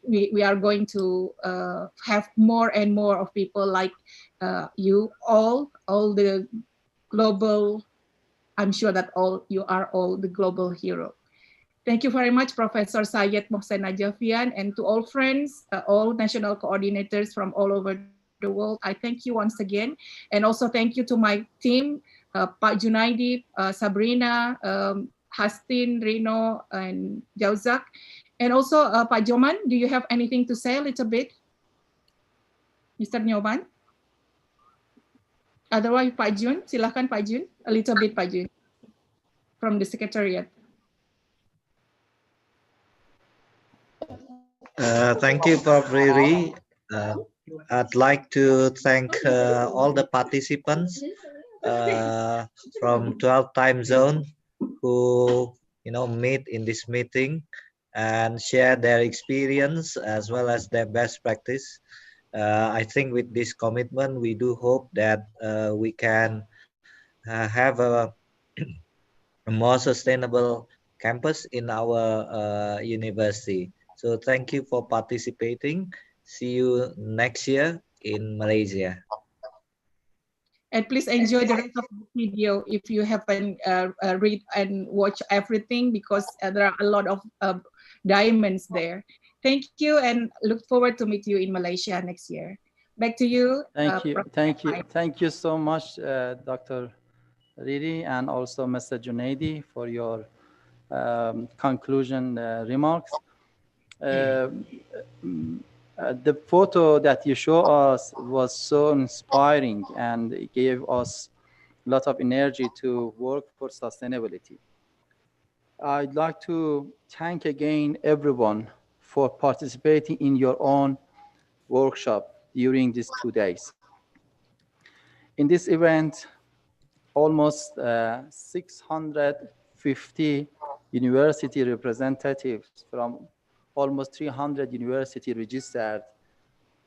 we are going to have more and more of people like you all the global. I'm sure that you are all the global hero. Thank you very much, Professor Syed Mohsen Najafian, and to all friends, all national coordinators from all over the world. I thank you once again. And also thank you to my team, Pak Junaidi, Sabrina, Hastin, Rino, and Jauzak. And also, Pak Joman, do you have anything to say a little bit? Mr. Nyoman? Otherwise, Pak Jun, silakan Pak Jun, a little bit Pak Jun, from the Secretariat. Thank you, Prof. Riri. I'd like to thank all the participants from 12 time zone who meet in this meeting and share their experience as well as their best practice. I think with this commitment, we do hope that we can have a more sustainable campus in our university. So thank you for participating. See you next year in Malaysia. And please enjoy the rest of the video if you haven't read and watch everything, because there are a lot of diamonds there. Thank you and look forward to meet you in Malaysia next year. Back to you. Thank you so much, Dr. Riri, and also Mr. Junaidi for your conclusion remarks. The photo that you show us was so inspiring and it gave us a lot of energy to work for sustainability. I'd like to thank again everyone for participating in your own workshop during these 2 days. In this event, almost 650 university representatives from almost 300 universities registered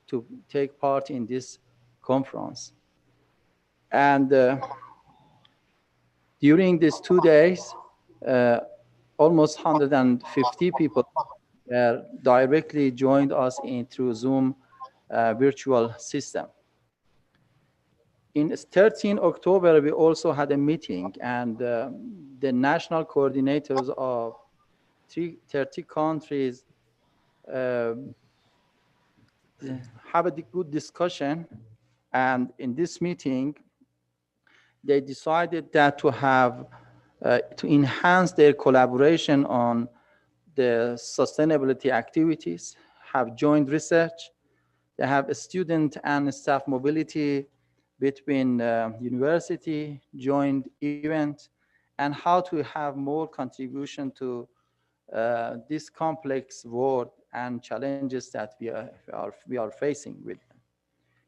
to take part in this conference. And during these 2 days, almost 150 people directly joined us through Zoom virtual system. In 13 October, we also had a meeting, and the national coordinators of 30 countries have a good discussion. And in this meeting, they decided that to enhance their collaboration on the sustainability activities, have joint research, they have a student and staff mobility between university, joint event, and how to have more contribution to this complex world and challenges that we are facing with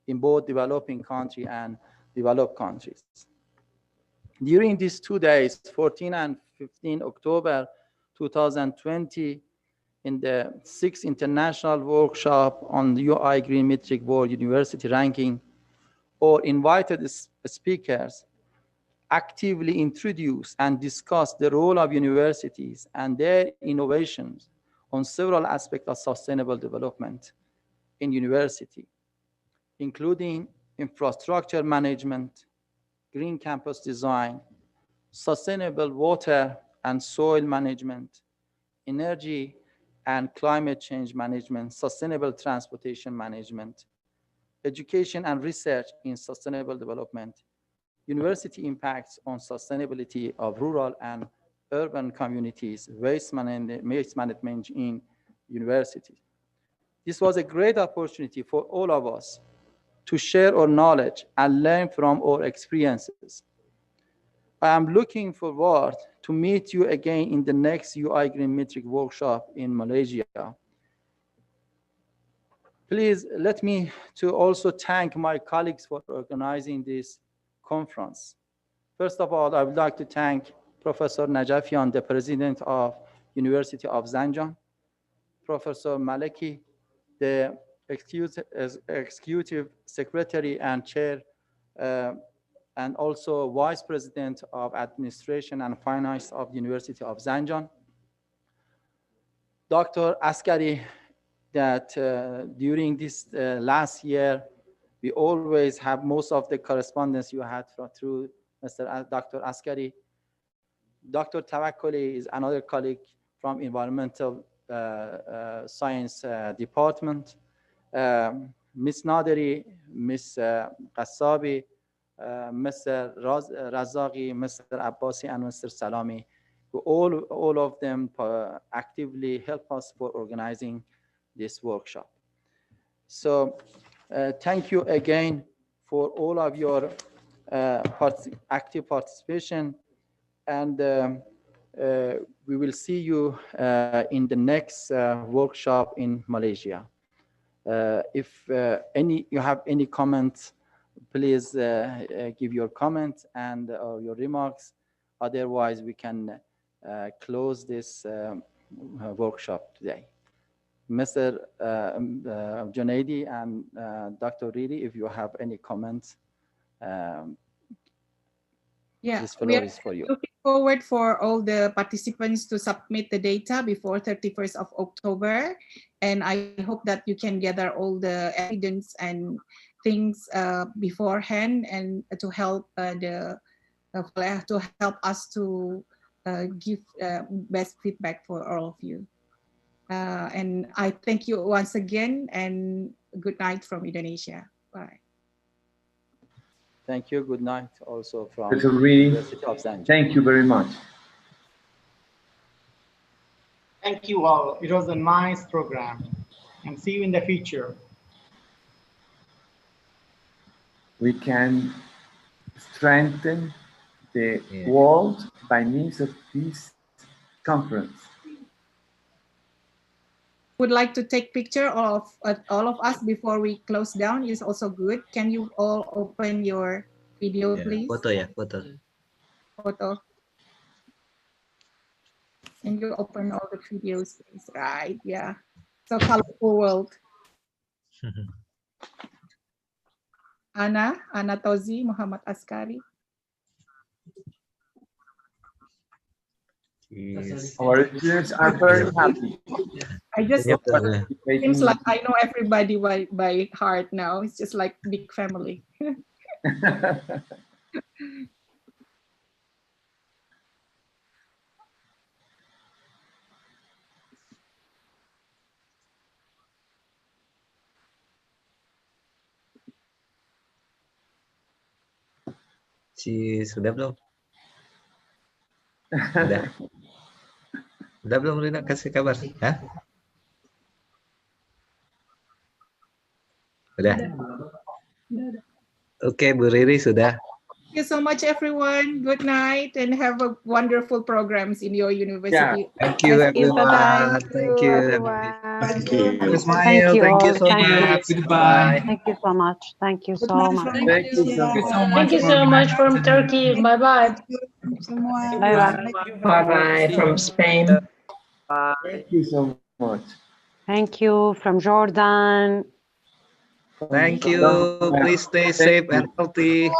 in both developing country and developed countries. During these 2 days, 14 and 15 October, 2020 in the 6th International Workshop on UI Green Metric World University Ranking, or invited speakers actively introduce and discuss the role of universities and their innovations on several aspects of sustainable development in university, including infrastructure management, green campus design, sustainable water and soil management, energy and climate change management, sustainable transportation management, education and research in sustainable development, university impacts on sustainability of rural and urban communities, waste management in universities. This was a great opportunity for all of us to share our knowledge and learn from our experiences. I am looking forward to meet you again in the next UI Green Metric workshop in Malaysia. Please let me to also thank my colleagues for organizing this conference. First of all, I would like to thank Professor Najafian, the president of University of Zanjan, Professor Maleki, the executive secretary and chair, and also vice president of administration and finance of the University of Zanjan. Dr. Askari, that during this last year, we always have most of the correspondence you had through Dr. Askari. Dr. Tawakkoli is another colleague from environmental science department. Ms. Naderi, Ms. Qassabi, Mr. Razaki, Mr. Abbasi, and Mr. Salami, who all of them actively help us for organizing this workshop. So thank you again for all of your active participation, and we will see you in the next workshop in Malaysia. If you have any comments, please give your comments and your remarks. Otherwise, we can close this workshop today. Mr. Junaidi and Dr. Ridi, if you have any comments, this floor is for you. Looking forward for all the participants to submit the data before 31st of October. And I hope that you can gather all the evidence and things beforehand, and to help us to give best feedback for all of you. And I thank you once again, and good night from Indonesia. Bye. Thank you. Good night also from Dr. Rini, University of Zanjan. thank you very much. Thank you all. It was a nice program, and see you in the future. We can strengthen the world by means of this conference. Would like to take picture of all of us before we close down is also good. Can you all open your video, please? Photo. Can you open all the videos, please? Right, yeah. So colorful world. Ana Tozi, Muhammad Askari. Our students are very happy. I just seems like I know everybody by heart now. It's just like big family. Sudah belum? Udah. Udah belum Rina, kasih kabar? Hah? Udah. Oke, Bu Riri sudah. Thank you so much, everyone. Good night, and have a wonderful programs in your university. Yeah. Thank you, everyone. Thank you, everyone. Thank you. Ismail, thank you so much. Goodbye. Thank you so much. Thank you so much. Thank you so much. Thank you so much from Turkey. Bye bye. Semua. Bye bye. Bye bye from Spain. Bye. Thank you so much. Thank you from Jordan. Thank you. Please stay safe and healthy.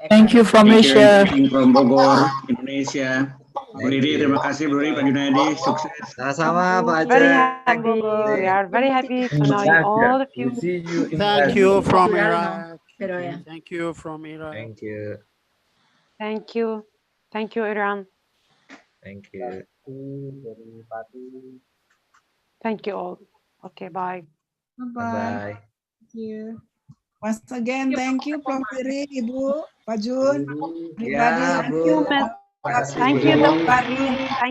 Thank you from Asia. From Bogor, Indonesia. Bu Riri, terima kasih Bu Riri, Pak Junaidi, sukses. Sama-sama Pak Very Aceh. happy. We are very happy to know you, all of you. See you in Thank Bali. you from Iraq. Thank you from Iraq. Thank you. Thank you. Thank you, Iran. Thank you. Thank you all. Okay, bye. Bye-bye. Thank you. Once again, thank you, Prof. Riri, Ibu, Pak Jun, everybody. Ya, Bu. Thank you, Miss. Thank you, Dr. Karin.